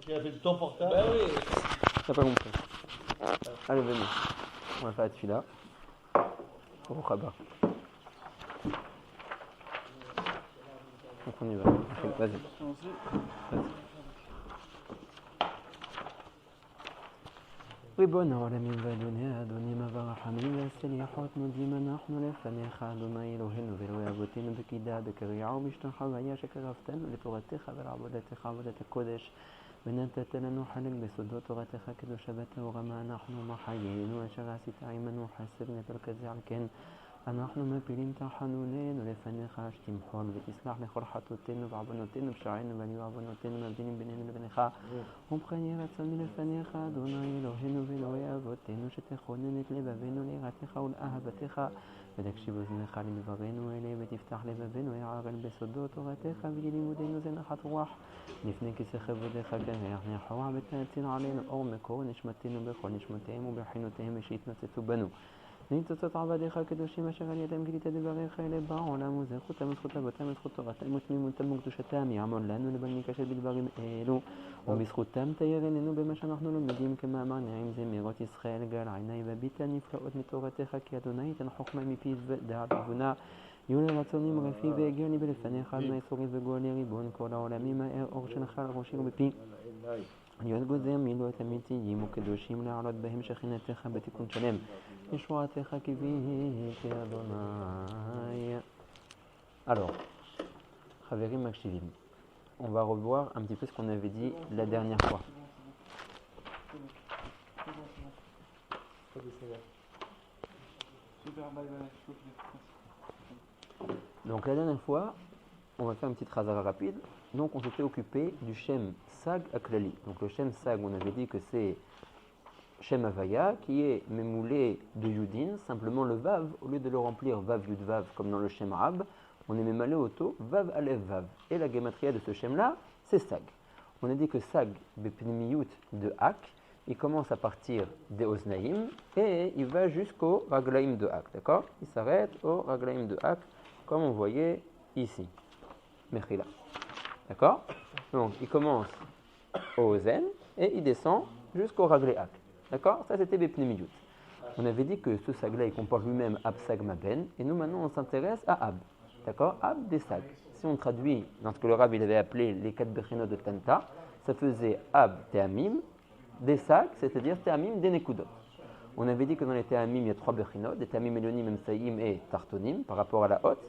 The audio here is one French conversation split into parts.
Tu as fait de ton portable. Bah oui. T'as pas compris. Allez, venez. On va faire la tefila. Au rabat. Donc on y va. Ok, vas-y. Vas-y. ריבונו העולמים ואדוני האדונים והרחמים והסליחות מודים אנחנו לפניך אדוני אלוהינו ואלוהי אבותינו בקידה בקריעה ובשתנך והיה שקרבתנו לתורתך ולעבודתך עבודת הקודש ונתת לנו חלק בסודות תורתך קדושה וטהורה מה אנחנו ומה חיינו אשר עשית עמנו חסד נטל כזה על כן אנחנו מפילים תחנוננו לפניך שתמחול ותסלח לכל חטאותינו ועוונותינו פשענו ועליו עוונותינו מבדילים בינינו לבינך ובכן יהי רצוני לפניך אדוני אלוהינו ואלוהי אבותינו שתכונן את לבבינו ליראתך ולאהבתך ותקשיב אוזנך לדברינו אלה ותפתח לבבינו יערל בסודות תורתך וללימודנו זה נחת רוח לפני כיסא כבודך כריח נחרוע ותאציל עלינו אור מקור נשמתנו בכל נשמותיהם ובחינותיהם ושיתנוצצו בנו ניצוצות עבדיך הקדושים אשר על ידם גילית דבריך אלה בעולם וזה זכותם וזכות אבותם וזכות תורתם ותמימותם וקדושתם יעמוד לנו לבל ניכשל בדברים אלו ובזכותם תאיר עינינו במה שאנחנו לומדים כמאמר נעים זמירות ישראל גל עיני וביטה נפלאות מתורתך כי אדוני ייתן חוכמה מפי דעת תבונה יהיו לרצונים רפי והגיע לי בלפניך אדוני סורי וגואלי ריבון כל העולמים האר אור שלך על ראשי ובפי להיות גוזר מילות אמיתיים וקדושים לעלות בהם שכינתך בתיקון שלם ישועתך קיוויתי אדוני. Alors, חברים מקשיבים, on va revoir un petit peu ce qu'on avait dit la dernière fois. Donc la dernière fois, on va faire une petite khazara rapide. Donc on s'était occupé du Shem Sag Aklali. Donc le Shem Sag, on avait dit que c'est Shem Havaya qui est mémoulé de Yudin. Simplement le Vav, au lieu de le remplir Vav Yud Vav comme dans le Shem Arabe, on est mémalé au taux Vav Aleph Vav. Et la gematria de ce Shem là, c'est Sag. On a dit que Sag, Bepnimiyut de Hak, il commence à partir des Oznaïm et il va jusqu'au Raglaïm de Hak. D'accord? Il s'arrête au Raglaïm de Hak, comme on voyait ici. Mechila. D'accord? Donc, il commence au Zen et il descend jusqu'au Ragléak. D'accord? Ça, c'était Bepnimiyut. On avait dit que ce sag-là, il comporte lui-même Ab Sag Maben. Et nous, maintenant, on s'intéresse à Ab. D'accord? Ab des Sag. Si on traduit dans ce que le Rab il avait appelé les 4 Bechinot de Tanta, ça faisait Ab Teamim, des Sag, c'est-à-dire Teamim des Nekudot. On avait dit que dans les Teamim, il y a 3 Bechinot, des Teamim Elonim, Emsaïm et Tartonim, par rapport à la haute.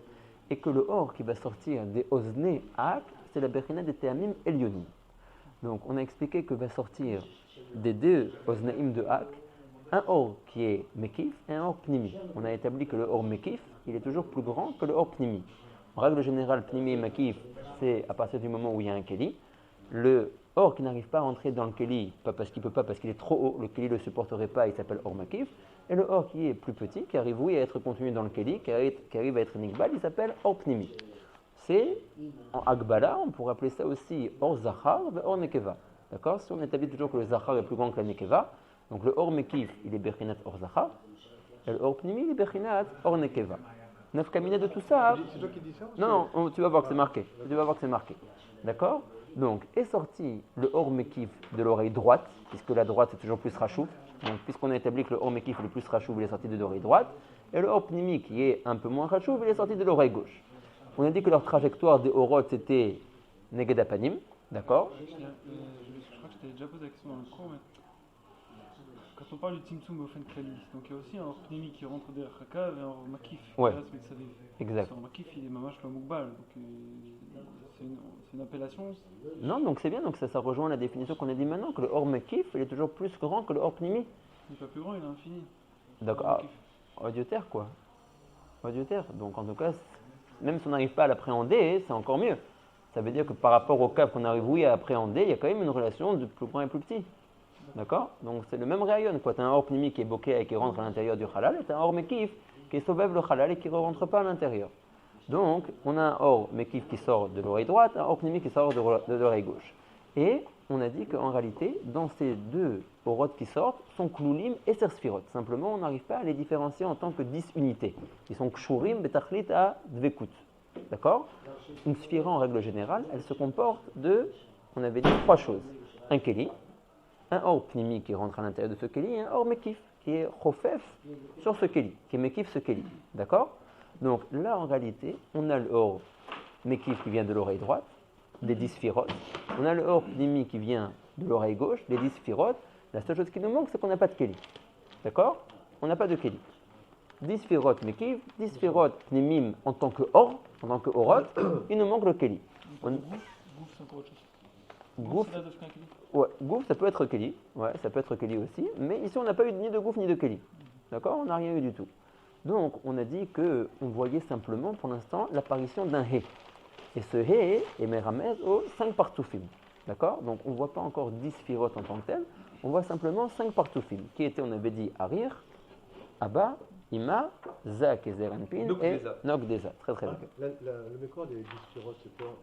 Et que le or qui va sortir des Ozne Ak, c'est la Bechina des Teamim Elionim. Donc on a expliqué que va sortir des 2 Oznaim de Ak, un or qui est Mekif et un or Pnimi. On a établi que le or Mekif, il est toujours plus grand que le or Pnimi. En règle générale, Pnimi et Mekif, c'est à partir du moment où il y a un Keli. Le or qui n'arrive pas à entrer dans le Keli, pas parce qu'il ne peut pas, parce qu'il est trop haut, le Keli ne le supporterait pas, il s'appelle or Mekif. Et le or qui est plus petit, qui arrive oui à être contenu dans le Keli, qui arrive à être Nikbal, il s'appelle or Pnimi. C'est, en Agbala, on pourrait appeler ça aussi or Zachar et or Nekeva. D'accord? Si on établit toujours que le Zachar est plus grand que la Nekeva, donc le or Mekif, il est Bechinat or Zachar, et le or Pnimi, il est Bechinat or Nekeva. Neuf caminets de tout ça. C'est toi qui dis ça? Non, tu vas voir que c'est marqué. Tu vas voir que c'est marqué. D'accord? Donc, est sorti le or Mekif de l'oreille droite, puisque la droite c'est toujours plus rachouf. Donc, puisqu'on a établi que le or Mekif est le plus rachouf, il est sorti de l'oreille droite. Et le or Pnimi, qui est un peu moins rachouf, il est sorti de l'oreille gauche. On a dit que leur trajectoire des orot c'était Neged Apanim. D'accord? Je crois que je t'avais déjà posé la question dans le cours, mais quand on parle du Tzimtzum Bofen Klali, donc il y a aussi un or Pnimi qui rentre derrière Chakav et un or Makif. Ouais. Exact. Un Makif, il est mamash le Mukbal, donc c'est une appellation. Non, donc c'est bien, donc ça rejoint la définition qu'on a dit maintenant, que le or Makif, il est toujours plus grand que le or Pnimi. Il n'est pas plus grand, il est infini. D'accord. Audiotaire quoi. Audiotaire. Donc en tout cas, même si on n'arrive pas à l'appréhender, c'est encore mieux. Ça veut dire que par rapport au cas qu'on arrive oui à appréhender, il y a quand même une relation de plus grand et plus petit. D'accord? Donc c'est le même rayon. Tu as un or pnimi qui est boké et qui rentre à l'intérieur du halal, et tu as un or mekif qui sauvève le halal et qui ne rentre pas à l'intérieur. Donc on a un or mekif qui sort de l'oreille droite, un or pnimi qui sort de l'oreille gauche. Et on a dit qu'en réalité, dans ces 2 orotes qui sortent, sont kloulim et sersfirot. Simplement, on n'arrive pas à les différencier en tant que 10 unités. Ils sont kshurim betachlit à dvekut. D'accord? Une sphira, en règle générale, elle se comporte de, on avait dit 3 choses. un keli, un or pnimi qui rentre à l'intérieur de ce keli et un or mekif qui est chofef sur ce keli, qui est mekif ce keli. D'accord? Donc là en réalité, on a le or mekif qui vient de l'oreille droite, des 10 sphirotes. On a le or pnimi qui vient de l'oreille gauche, des 10 sphirotes. La seule chose qui nous manque, c'est qu'on n'a pas de keli. D'accord? On n'a pas de keli. 10 sphirotes mekif, 10 sphirotes pnimim en tant que or, en tant que orot, il nous manque le keli. Gouff, c'est encore autre chose. Gouf, c'est là de faire un keli. ouais, gouf, ça peut être keli, ouais, ça peut être keli aussi, mais ici on n'a pas eu ni de gouf ni de keli. D'accord? On n'a rien eu du tout. Donc on a dit qu'on voyait simplement pour l'instant l'apparition d'un hé. Et ce hé est méramez aux 5 partoufim. D'accord? Donc on ne voit pas encore 10 sphirotes en tant que tel, on voit simplement 5 partoufim, qui étaient, on avait dit, Arir, Abba, Ima, Zak et Zeranpin et Nogdeza. Très très bien. Le mécor des 10 sphirotes, c'est quoi?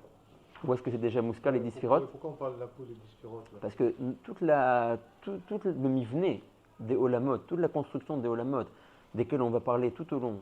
Où est-ce que c'est déjà Mouska les 10 sphirotes? Pourquoi on parle de la peau des 10 sphirotes là? Parce que tout le mivné des Olamot, toute la construction des Olamot, desquels on va parler tout au long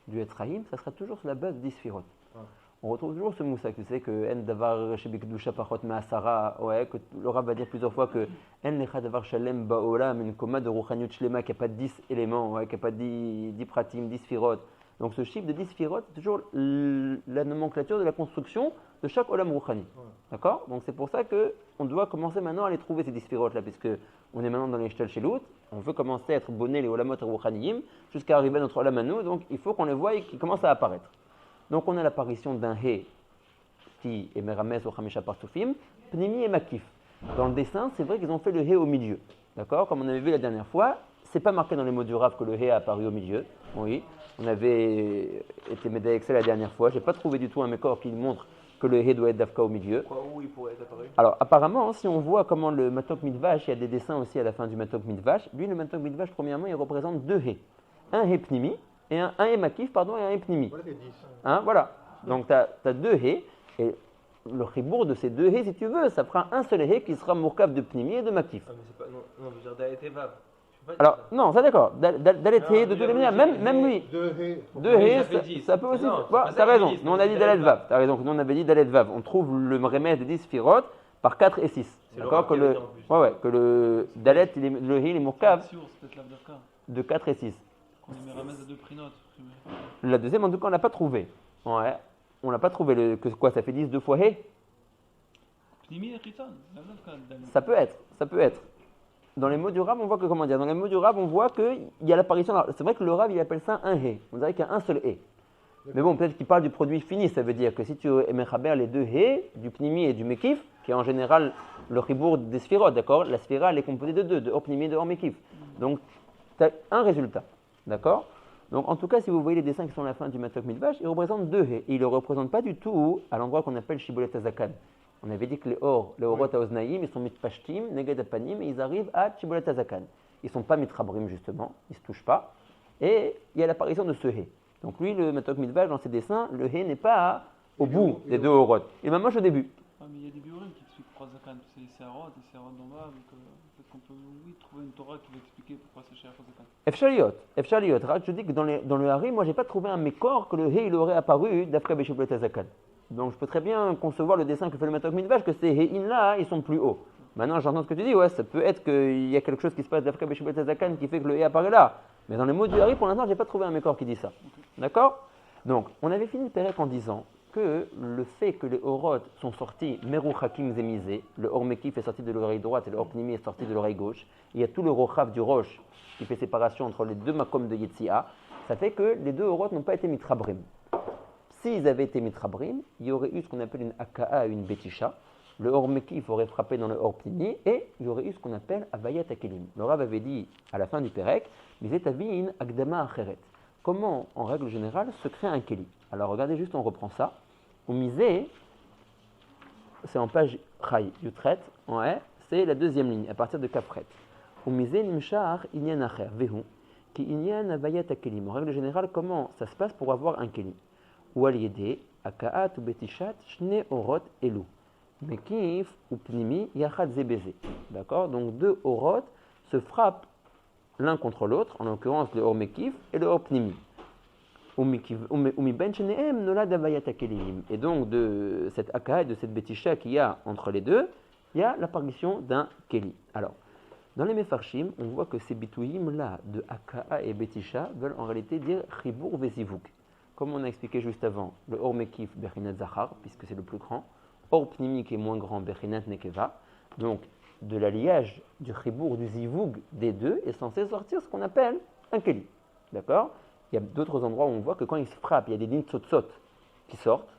du Etraïm, ça sera toujours sur la base de 10 sphirotes. Ah. On retrouve toujours ce moussa, tu sais que En davar shebikdusha pachot me'asara, ouais, que le Rav va dire plusieurs fois que En lecha davar shalem ba'olam, une koma de ruchaniut shlema, qui n'a pas 10 éléments, ouais, qui n'a pas 10 pratim, 10 sphirotes. Donc ce chiffre de 10 sphirotes, c'est toujours la nomenclature de la construction de chaque olam ruchani. Ouais. D'accord? Donc c'est pour ça qu'on doit commencer maintenant à les trouver ces 10 sphirotes là, puisque on est maintenant dans les shtel shelut, on veut commencer à être bonné les olamot ruchaniyim jusqu'à arriver à notre olam à nous, donc il faut qu'on les voie et qu'ils commencent à apparaître. Donc on a l'apparition d'un hé qui est meramez ou chamisha partufim, pnimi et makif. Dans le dessin, c'est vrai qu'ils ont fait le hé au milieu. D'accord? Comme on avait vu la dernière fois, c'est pas marqué dans les mots du Rav que le hé a apparu au milieu. Oui, on avait été médé avec ça la dernière fois. J'ai pas trouvé du tout un mécor qui montre que le hé doit être d'Afka au milieu. Où il pourrait être apparu? Alors apparemment, si on voit comment le matok mitvash, il y a des dessins aussi à la fin du matok mitvash. Lui, le matok mitvash, premièrement, il représente deux hé. Un hé pnimi et un hé makif, pardon, et un hé pnimi. Voilà les 10. Hein, voilà. Donc tu as deux hé, et le chibour de ces deux hé, si tu veux, ça fera un seul hé qui sera mourkaf de pnimi et de makif. Ah, mais c'est pas. Non, non, je veux dire Dalet et Vav. Je peux pas dire Alors, ça. non, ça d'accord, Dalet Non, hé de je toutes les veux manières, dire, même lui. Deux haies. Deux Oui, hé, ça fait 10. ça peut aussi. Non, c'est Voilà, pas ça t'as que raison, je dis, nous on a c'est dit Dalet Dalet Vav, t'as raison, nous on avait dit Dalet Vav. On trouve le remède de 10 sphirotes par 4 et 6. C'est le D'accord? Rav Que qui le, avait dit en plus. ouais, que le Dalet, le hé, il est mourkaf Sûr, c'est peut-être l'Avdaka. de 4 et 6. Qu'on les met ramène à deux prix notes. La deuxième, en tout cas, on l'a pas trouvé. Ouais, on l'a pas trouvé. Que quoi, ça fait 10 deux fois hé? Pnimi et Chitzon, l'Avdaka. Ça peut être, ça peut être. Dans les mots du Rav, on voit que, comment dire, dans les mots du Rav, on voit qu'il y a l'apparition. C'est vrai que le Rav, il appelle ça un hé. On dirait qu'il y a un seul hé. Mais bon, peut-être qu'il parle du produit fini. Ça veut dire que si tu émechaber les deux hé, du pnimi et du mekif, qui est en général le ribour des sphirotes, d'accord? La sphira, elle est composée de deux, de or pnimi et de or mekif. Donc, tu as un résultat, d'accord? Donc, en tout cas, si vous voyez les dessins qui sont à la fin du Matok Midvash, ils représentent deux hé. Et ils ne le représentent pas du tout à l'endroit qu'on appelle Shibolet Azakan. On avait dit que les orot à Oznaïm, ils sont mitpashtim, neged apanim, et ils arrivent à Shibolet Azakan. Ils ne sont pas mitrabrim, justement, ils ne se touchent pas. Et il y a l'apparition de ce hé. Donc lui, le Matok Midvash, dans ses dessins, le hé n'est pas au bout des deux orot. Il est même moche au début. Ah, mais il y a des biorines qui expliquent pourquoi Zakan. C'est Séharot et Séharot d'en bas. Donc peut-être qu'on peut, oui, trouver une Torah qui va expliquer pourquoi c'est cher Zakan. Efshaliot. Je dis que dans le Harim, moi, j'ai pas trouvé un mécor que le hé, il aurait apparu d'Afka Beshibolet Azakan. Donc je peux très bien concevoir le dessin que fait le Matok Midvash, que ces hé-in-là, ils sont plus hauts. Maintenant, j'entends ce que tu dis, ouais, ça peut être qu'il y a quelque chose qui se passe d'Afka Beshibolet Azakan qui fait que le hé apparaît là. Mais dans les mots du Harim, pour l'instant, j'ai pas trouvé un mécor qui dit ça. D'accord? Donc, on avait fini le Pérec en disant que le fait que les orot sont sortis Meru Hakim Zemizé, le or Mekif est sorti de l'oreille droite et le or Pnimi est sorti de l'oreille gauche, il y a tout le Rochav du Roche qui fait séparation entre les deux makom de Yetzia, ça fait que les deux orot n'ont pas été mitrabrim. S'ils avaient été mitrabrim, il y aurait eu ce qu'on appelle une Aka'a et une Betisha, le or Mekif aurait frappé dans le or Pnimi et il y aurait eu ce qu'on appelle Avayat Akelim. Le Rav avait dit à la fin du Pérec, Mizetavin Agdama Acheret. Comment, en règle générale, se crée un keli? Alors regardez juste, on reprend ça. Au misé, c'est en page Chay, Yutret, ouais, c'est la deuxième ligne, à partir de Kafret. Au misé, Nimshar, Inyan Acher, Vehu, qui Inyan Avayat Akelim. En règle générale, comment ça se passe pour avoir un keli? Ou al-yede, Akaat ou Betishat, Shne Orot Elu. Mekif ou Pnimi, Yachat Zebeze. D'accord? Donc deux orot se frappent l'un contre l'autre, en l'occurrence le or Mekif et le or Pnimi. Et donc de cette Aka et de cette Betisha qu'il y a entre les deux, il y a l'apparition d'un Keli. Alors, dans les Mefarshim, on voit que ces bitouyim-là de Aka'a et Betisha veulent en réalité dire Chibour Vezivuk. Comme on a expliqué juste avant, le Or Mekif Bechinat Zachar, puisque c'est le plus grand, Or Pnimi qui est moins grand, Bechinat Nekeva. Donc, de l'alliage du Chibour, du Zivug des deux est censé sortir ce qu'on appelle un Keli. D'accord? Il y a d'autres endroits où on voit que quand ils se frappent, il y a des nitzotzot qui sortent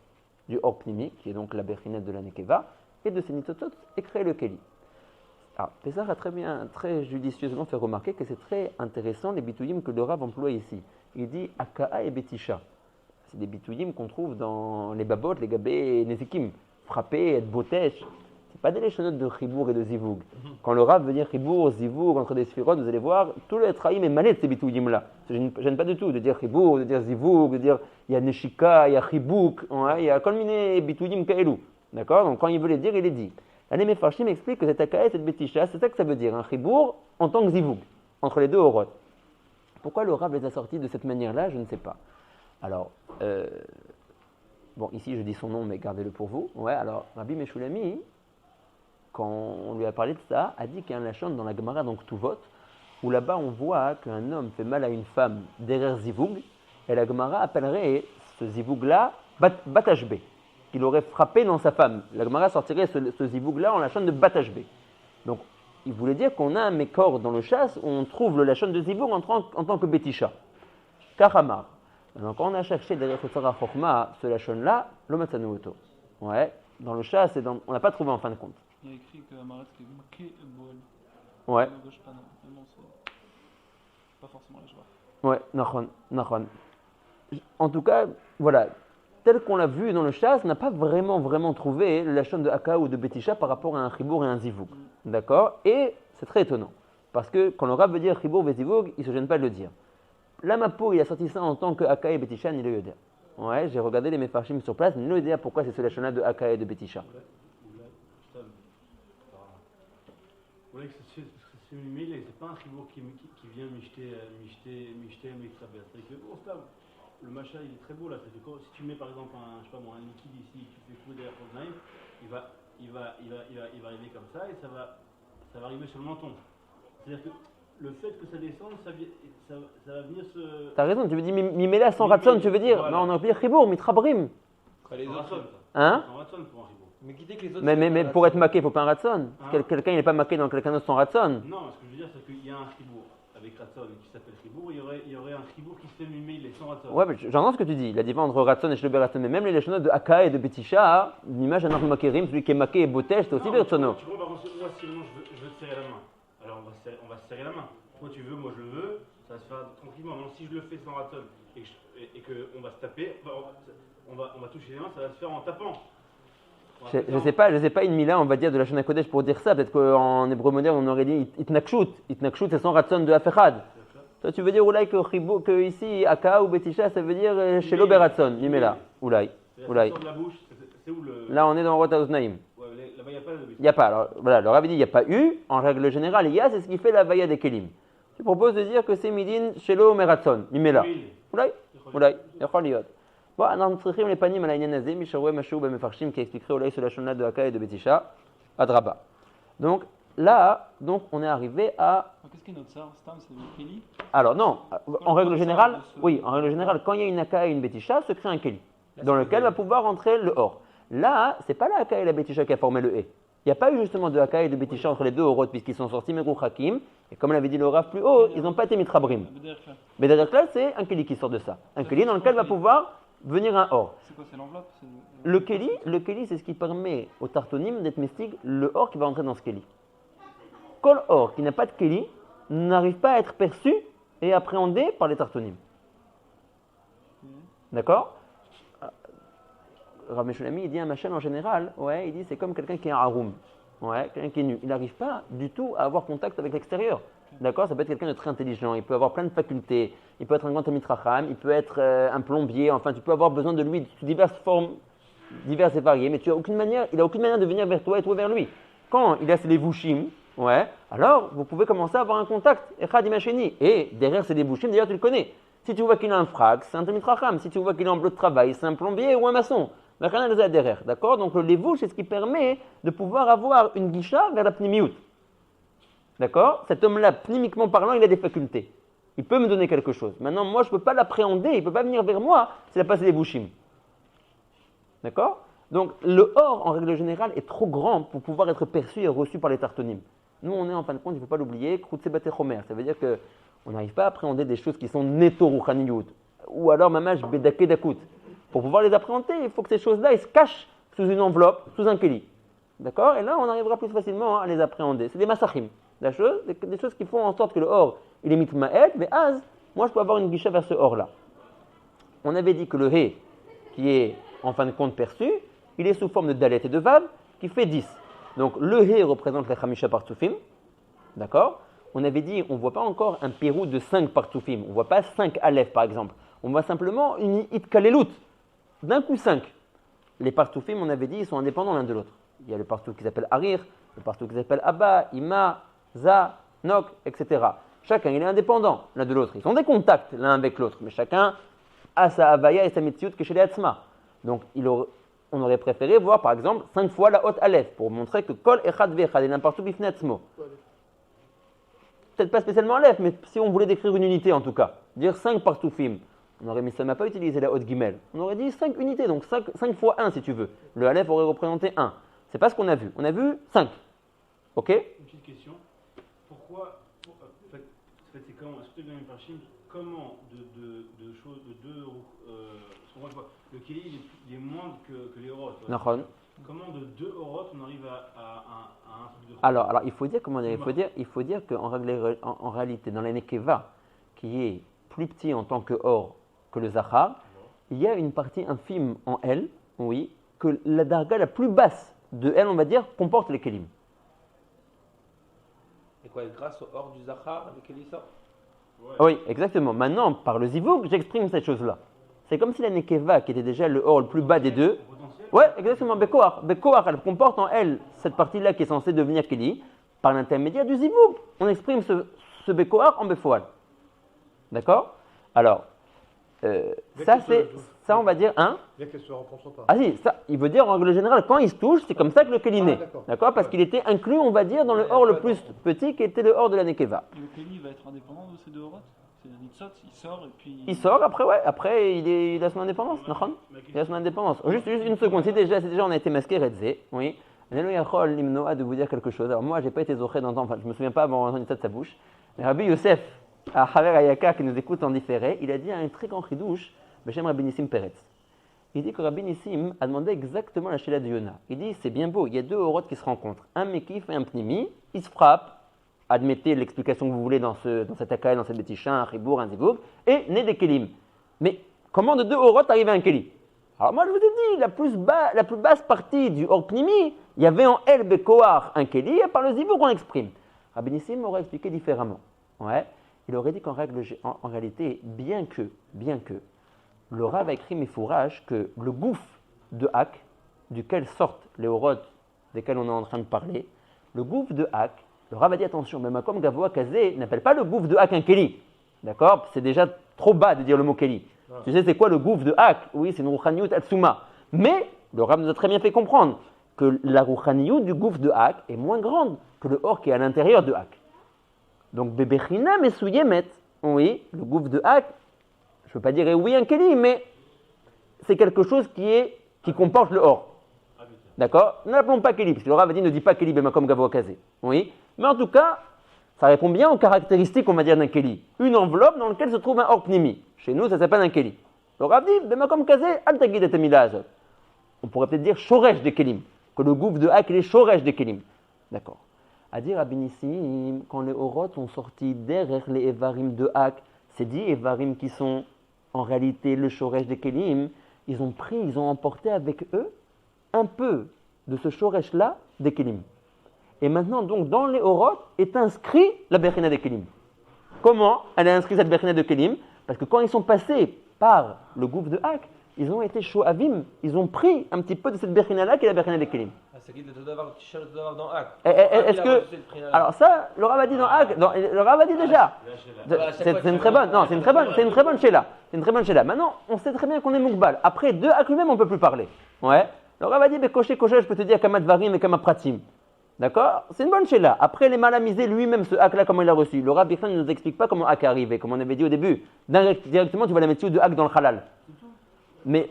du Or Pnimi, qui est donc la Bechinat de la Nekeva, et de ces nitzotzot est créé le Keli. Alors, Pesach a très judicieusement fait remarquer que c'est très intéressant les bitouyim que le Rav emploie ici. Il dit Aka'a et Betisha. C'est des bitouyim qu'on trouve dans les babot, les gabés et nezikim. Frapper, être botèche. Ce n'est pas des léchonotes de chibour et de zivoug. Quand le Rav veut dire chibour, zivoug, entre des sphirotes, vous allez voir, tout le traïm est malé de ces bitouyim-là. Ça ne gêne pas du tout de dire chibour, de dire zivoug, de dire il y a neshika, il y a chibouk, il y a kolmine bitouyim kaelou. D'accord? Donc quand il veut les dire, il les dit. Les Mefarshim explique que cette Aka'a et cette Betisha, c'est ça que ça veut dire, un chibour en tant que zivoug, entre les deux orot. Pourquoi le Rav les a sortis de cette manière-là, je ne sais pas. Alors, bon, ici je dis son nom, mais gardez-le pour vous. Ouais, alors, Rabbi Meshulami, quand on lui a parlé de ça, a dit qu'il y a un lachon dans la Gemara, donc Tuvot, où là-bas on voit qu'un homme fait mal à une femme derrière zivoug, et la Gemara appellerait ce zivoug-là Batashbe. Qu'il aurait frappé dans sa femme. La Gemara sortirait ce zivoug-là en lachon de Batashbe. Donc, il voulait dire qu'on a un mécor dans le chasse où on trouve le lachon de zivoug en tant que Betisha. Karamar. Donc, quand on a cherché derrière Chotzara Chochma, ce lachon-là, l'Omatsanu Oto. Ouais, dans le chasse, on n'a pas trouvé en fin de compte. Il y a écrit que Amaret c'est Maké et Boel. Ouais. À gauche, pas non. Mais bon, c'est pas forcément la joie. Ouais, Nachon. En tout cas, voilà. Tel qu'on l'a vu dans le chasse, on n'a pas vraiment trouvé le lachon de Aka'a ou de Betisha par rapport à un chibour et un zivoug. D'accord? Et c'est très étonnant. Parce que quand le Rav veut dire chibour et zivoug, il ne se gêne pas de le dire. L'Amapo, il a sorti ça en tant que Aka'a et Betisha, ni le Yoda. Ouais, j'ai regardé les Mefarshim sur place, ni le Yoda pourquoi c'est ce lachon-là de Aka'a et de Betisha. Oui, c'est une mêlée, c'est pas un chibour qui vient micheter un mixabé. C'est que, oh, Stam, le machin il est très beau là, c'est que si tu mets par exemple un liquide ici, tu fais couler derrière ton knife, il va arriver comme ça et ça va arriver sur le menton. C'est-à-dire que le fait que ça descende, ça va venir se... T'as raison, tu veux dire mimela sans ratson, tu veux dire? Voilà. Non, on a oublié chibour, mitrabrim. Les Sans autres. ratson, Hein? sans ratson pour un chibour. Mais quittez que les autres. Mais pour être maqué, il ne faut pas un ratson. Hein? Quelqu'un il n'est pas maqué dans quelqu'un d'autre sans ratson. Non, ce que je veux dire, c'est qu'il y a un chibour avec ratson qui s'appelle chibour, il y aurait un chibour qui se fait mimela sans ratson. Ouais, mais j'entends ce que tu dis. La différence entre ratson et shlober ratson, mais même les léchonotes de Aka'a et de Betisha, l'image d'un makérim, celui qui est maqué et botèche, c'est aussi bertsono. Tu vois, par contre, moi, si vraiment je veux te serrer la main, alors on va se serrer la main. Toi, tu veux, moi, je le veux, ça va se faire tranquillement. Maintenant, si je le fais sans ratson et qu'on va se taper, on va toucher les mains, ça va se faire en tapant. Je ne sais pas une mila, on va dire, de la Shana Kodesh pour dire ça. Peut-être qu'en hébreu moderne, on aurait dit itnakshut. Itnakshut, c'est sans ratson de Afechad. Toi, tu veux dire, oulai, que ici, Aka'a ou Betisha, ça veut dire chez l'Oberatson, mimela. Oulai. C'est de la bouche, c'est où le... Là, on est dans Rota Oznaim. Ouais, là-bas, il n'y a pas de... Il n'y a pas. Alors, voilà, le Rav dit il n'y a pas eu. En règle générale, il y a, c'est ce qui fait la vaya des Kelim. Tu proposes de dire que c'est midin chez l'Oberatson, mimela. Oulai. Yachol liot. Bon, אנחנו צריכים לפנים על העניין הזה, מי שרואה משהו במפרשים qui expliquerait אולי sur la shona de Aka'a et de Betisha, Adraba. Donc là, on est arrivé à... Qu'est-ce qui est notre sar? Stam, c'est le Keli. Alors non, en règle générale, oui, en règle générale, quand il y a une Aka'a et une Betisha, se crée un Keli, dans lequel va pouvoir entrer le Or. Là, c'est pas la Aka'a et la Betisha qui a formé le E. Il n'y a pas eu justement de Aka'a et de Betisha entre les deux Orot, puisqu'ils sont sortis Meru Hakim, et comme l'avait dit le Rav plus haut, ils n'ont pas été mitrabrim. Mais derrière là, c'est un Keli qui sort de ça. Un Keli dans lequel va pouvoir venir un or. C'est quoi? C'est l'enveloppe? Le Keli, c'est ce qui permet au tartonim d'être mystique, le or qui va entrer dans ce Keli. Kol or qui n'a pas de Keli n'arrive pas à être perçu et appréhendé par les tartonim. D'accord? Rav Meshulami, il dit un machin en général, ouais, il dit c'est comme quelqu'un qui est un haroum, ouais, quelqu'un qui est nu. Il n'arrive pas du tout à avoir contact avec l'extérieur. D'accord? Ça peut être quelqu'un de très intelligent, il peut avoir plein de facultés, il peut être un grand amitracham, il peut être un plombier, enfin tu peux avoir besoin de lui sous diverses formes, diverses et variées, mais il n'a aucune manière de venir vers toi et toi vers lui. Quand il a ses levushim, ouais, alors vous pouvez commencer à avoir un contact, echad imacheni, et derrière ces levushim, d'ailleurs tu le connais. Si tu vois qu'il a un frac, c'est un amitracham, si tu vois qu'il est en bleu de travail, c'est un plombier ou un maçon. D'accord? Donc le levouch, c'est ce qui permet de pouvoir avoir une guicha vers la pnimiout. D'accord? Cet homme-là, pnimiquement parlant, il a des facultés. Il peut me donner quelque chose. Maintenant, moi, je ne peux pas l'appréhender, il ne peut pas venir vers moi s'il a passé les bouchim. D'accord? Donc le or, en règle générale, est trop grand pour pouvoir être perçu et reçu par les tartonim. Nous, on est en fin de compte, il ne faut pas l'oublier, Kroutse Batechomer. Ça veut dire qu'on n'arrive pas à appréhender des choses qui sont neto ruchaniyut, ou alors mamash bedake dakut. Pour pouvoir les appréhender, il faut que ces choses-là, ils se cachent sous une enveloppe, sous un keli. D'accord? Et là, on arrivera plus facilement à les appréhender. C'est des masachim, des choses qui font en sorte que le or, il est mitma'ed, mais az, moi, je peux avoir une guicha vers ce or-là. On avait dit que le he, qui est en fin de compte perçu, il est sous forme de dalet et de vav, qui fait 10. Donc le he représente les chamisha partoufim, d'accord? On avait dit, on ne voit pas encore un pérou de 5 partoufim, on ne voit pas 5 aleph par exemple, on voit simplement une itkalelut, d'un coup 5. Les partoufim, on avait dit, ils sont indépendants l'un de l'autre. Il y a le partouf qui s'appelle arir, le partouf qui s'appelle abba, ima, za, nok, etc. Chacun, il est indépendant l'un de l'autre. Ils ont des contacts l'un avec l'autre, mais chacun a sa avaya et sa mitziyut que chez les atzma. Donc on aurait préféré voir par exemple 5 fois la haute aleph pour montrer que kol echad ve'echad et n'importe où bifnei atzmo. Peut-être pas spécialement aleph, mais si on voulait décrire une unité en tout cas, dire 5 partoufim. On aurait mis ça, n'a pas utilisé la haute guimel. On aurait dit 5 unités, donc 5 fois 1 si tu veux. Le aleph aurait représenté 1. C'est pas ce qu'on a vu. On a vu 5. Ok? Une petite question. Pourquoi, en fait, c'est comment, est-ce que tu as une parchim, comment de choses, de deux, parce qu'on voit, le keli il est moindre que les orotes. Comment de 2 orotes on arrive à un truc de alors il faut dire comment dire, il faut dire qu'en en réalité, dans la nekeva, qui est plus petit en tant que or que le zachar, il y a une partie infime en elle, oui, que la darga la plus basse de elle, on va dire, comporte les kelim. Et quoi, grâce au or du zachar, le keli sort? Ouais. Oui, exactement. Maintenant, par le zivouk, j'exprime cette chose-là. C'est comme si la nekeva, qui était déjà le or le plus bas des deux, ouais, exactement, Bekoar, elle comporte en elle cette partie-là qui est censée devenir keli, par l'intermédiaire du zivouk. On exprime ce Bekoar en Befoal. D'accord? Alors, ça on va dire, hein? Bien qu'elle se rencontre pas. Ah si, ça, il veut dire en règle générale, quand il se touche, c'est comme ça que le keli naît. D'accord? Parce qu'il était inclus, on va dire, dans le or le plus petit qui était le or de la nekeva. Le keli va être indépendant de ces 2 orotes? C'est-à-dire, il sort et puis. Il sort après, ouais, après il a son indépendance, il a son indépendance. Juste une seconde, si déjà on a été masqué, Redzé, oui. Nelo Yachol Limnoa de vous dire quelque chose. Alors moi, j'ai pas été zoché d'entendre, enfin, je me souviens pas avoir entendu ça de sa bouche. Mais Rabbi Youssef, à Haver Ayaka, qui nous écoute en différé, il a dit un très grand chidouche, Beshem Rabbi Nissim Peretz. Il dit que Rabbi Nissim a demandé exactement la Sheila de Yona. Il dit, c'est bien beau, il y a 2 orotes qui se rencontrent, un Mekif et un Pnimi, ils se frappent, admettez l'explication que vous voulez dans cet akaï, dans cette béticha, un ribour, un ziboug, et né des kelim. Mais comment de 2 orotes arriver à un keli? Alors moi je vous ai dit, la plus basse partie du or pnimi, il y avait en El Bekoar un keli, et par le ziboug on l'exprime. Rabbi Nissim aurait expliqué différemment. Ouais. Il aurait dit qu'en réalité, bien que le Rav a écrit Mefourage que le gouffre de Hak, duquel sortent les orotes desquels on est en train de parler, le gouffre de Hak, le Rav a dit attention, même comme Gavoa Kazé n'appelle pas le gouffre de Hak un Keli. D'accord? C'est déjà trop bas de dire le mot Keli. Tu sais c'est quoi le gouffre de Hak? Oui, c'est une Rouchaniyut Atsuma. Mais le Rav nous a très bien fait comprendre que la Rouchaniyut du gouffre de Hak est moins grande que le or qui est à l'intérieur de Hak. Donc, Bebechina Mesouyemet, oui, le gouffre de Hak, je ne veux pas dire oui un Keli, mais c'est quelque chose qui comporte le or. D'accord? Ne l'appelons pas Keli, parce que le Rav a dit ne dit pas Keli Bemakom Gavoa Kazé. Oui, mais en tout cas, ça répond bien aux caractéristiques, on va dire, d'un Keli. Une enveloppe dans laquelle se trouve un or pnimi. Chez nous, ça s'appelle un Keli. Le Rav dit Bemakom Kazé, al tagid et emila azot. On pourrait peut-être dire Shoresh des Kelim, que le gouffre de Hak est Shoresh des Kelim. D'accord. À dire Rabbi Nissim, quand les orotes ont sorti derrière les Evarim de Hak, c'est dit Evarim qui sont en réalité le Shoresh des Kelim, ils ont emporté avec eux un peu de ce Shoresh-là des Kelim. Et maintenant, donc, dans les orotes est inscrit la Bechina des Kelim. Comment elle a inscrit cette Bechina de Kelim? Parce que quand ils sont passés par le gouffre de Hak, ils ont été Shoavim, ils ont pris un petit peu de cette Bechina-là qui est la Bechina des Kelim. Ah, C'est qu'il doit avoir, tu cherches d'avoir dans Hak. Est-ce que. Alors, ça, le Rav a dit dans Hag, le Rav a dit déjà. C'est une très bonne, non, c'est une très bonne Sheila. C'est une très bonne Sheila. Maintenant, on sait très bien qu'on est Moukbal. Après, de Hak lui-même, on ne peut plus parler. Ouais. Le Rav a dit, coché, je peux te dire Kama Dvarim et Kama Pratim. D'accord? C'est une bonne Sheila. Après, les malamisés, lui-même, ce Hak-là, comment il l'a reçu. Le Rav Bichon ne nous explique pas comment Hak est arrivé, comme on avait dit au début. Directement, tu vois la méthode de Hak dans le halal. Mais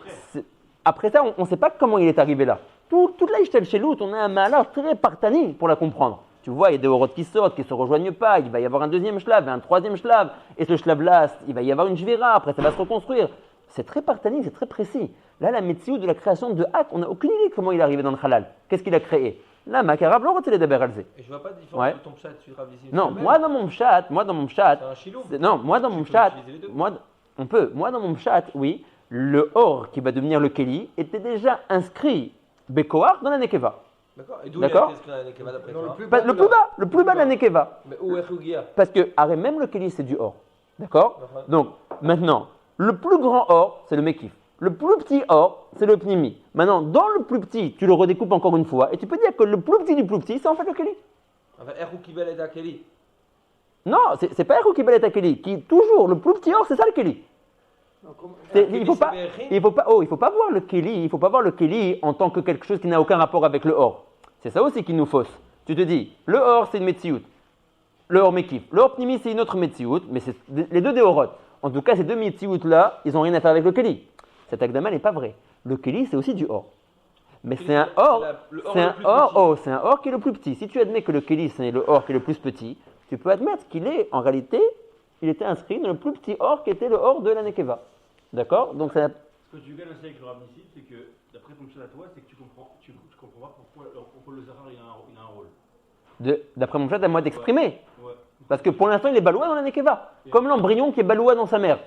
après ça, on ne sait pas comment il est arrivé là. Toute la Ishtel Shelout, on a un malheur très partani pour la comprendre. Tu vois, il y a des horotes qui sortent, qui ne se rejoignent pas, il va y avoir un deuxième shlav, un troisième shlav, et ce shlav-là, il va y avoir une jvira, après ça va se reconstruire. C'est très partani, c'est très précis. Là, la méthode de la création de Hak, on n'a aucune idée comment il est arrivé dans le halal. Qu'est-ce qu'il a créé? Là, Makarab, l'autre, il est d'Aber Alzé. Et je vois pas de différence de ton pshat sur Rav Nissim. Non, moi dans mon pshat, C'est un chilou. non, moi dans mon pshat, moi dans mon pshat, oui, le or qui va devenir le Keli était déjà inscrit Bekoar dans la Nekeva. D'accord. Et d'où il a été inscrit dans la Nekeva d'après toi? Le plus bas de la Nekeva. Mais où est Rugia? Parce que même le Keli c'est du or. D'accord? Donc maintenant, le plus grand or c'est le Mekif. Le plus petit or c'est le Pnimi. Maintenant, dans le plus petit, tu le redécoupes encore une fois et tu peux dire que le plus petit du plus petit c'est en fait le Keli. Enfin, Erou Kibel et Akeli. Non, c'est pas Erou Kibel et Akeli. Qui toujours le plus petit or c'est ça le Keli. Il faut pas voir le Keli en tant que quelque chose qui n'a aucun rapport avec le or. C'est ça aussi qui nous fausse. Tu te dis, le or c'est une Metsiout, le or Mekif. Le or Pnimi c'est une autre Metsiout, mais c'est les deux Déorot. En tout cas, ces deux Metsiout là, ils n'ont rien à faire avec le Keli. Cet Akdama n'est pas vrai. Le Keli c'est aussi du or. Mais c'est un or, c'est un or qui est le plus petit. Si tu admets que le Keli c'est le or qui est le plus petit, tu peux admettre qu'il est en réalité, il était inscrit dans le plus petit or qui était le or de la Nekeva. D'accord? Donc ça. Ce que tu gagnes aussi avec le Rav Nissim, c'est que d'après ton chat à toi, c'est que tu comprends pas pourquoi le Zahar il a un rôle. D'après mon chat, à moi d'exprimer. Ouais. Parce que pour l'instant, il est baloua dans la Nekeva. Comme l'embryon qui est baloua dans sa mère.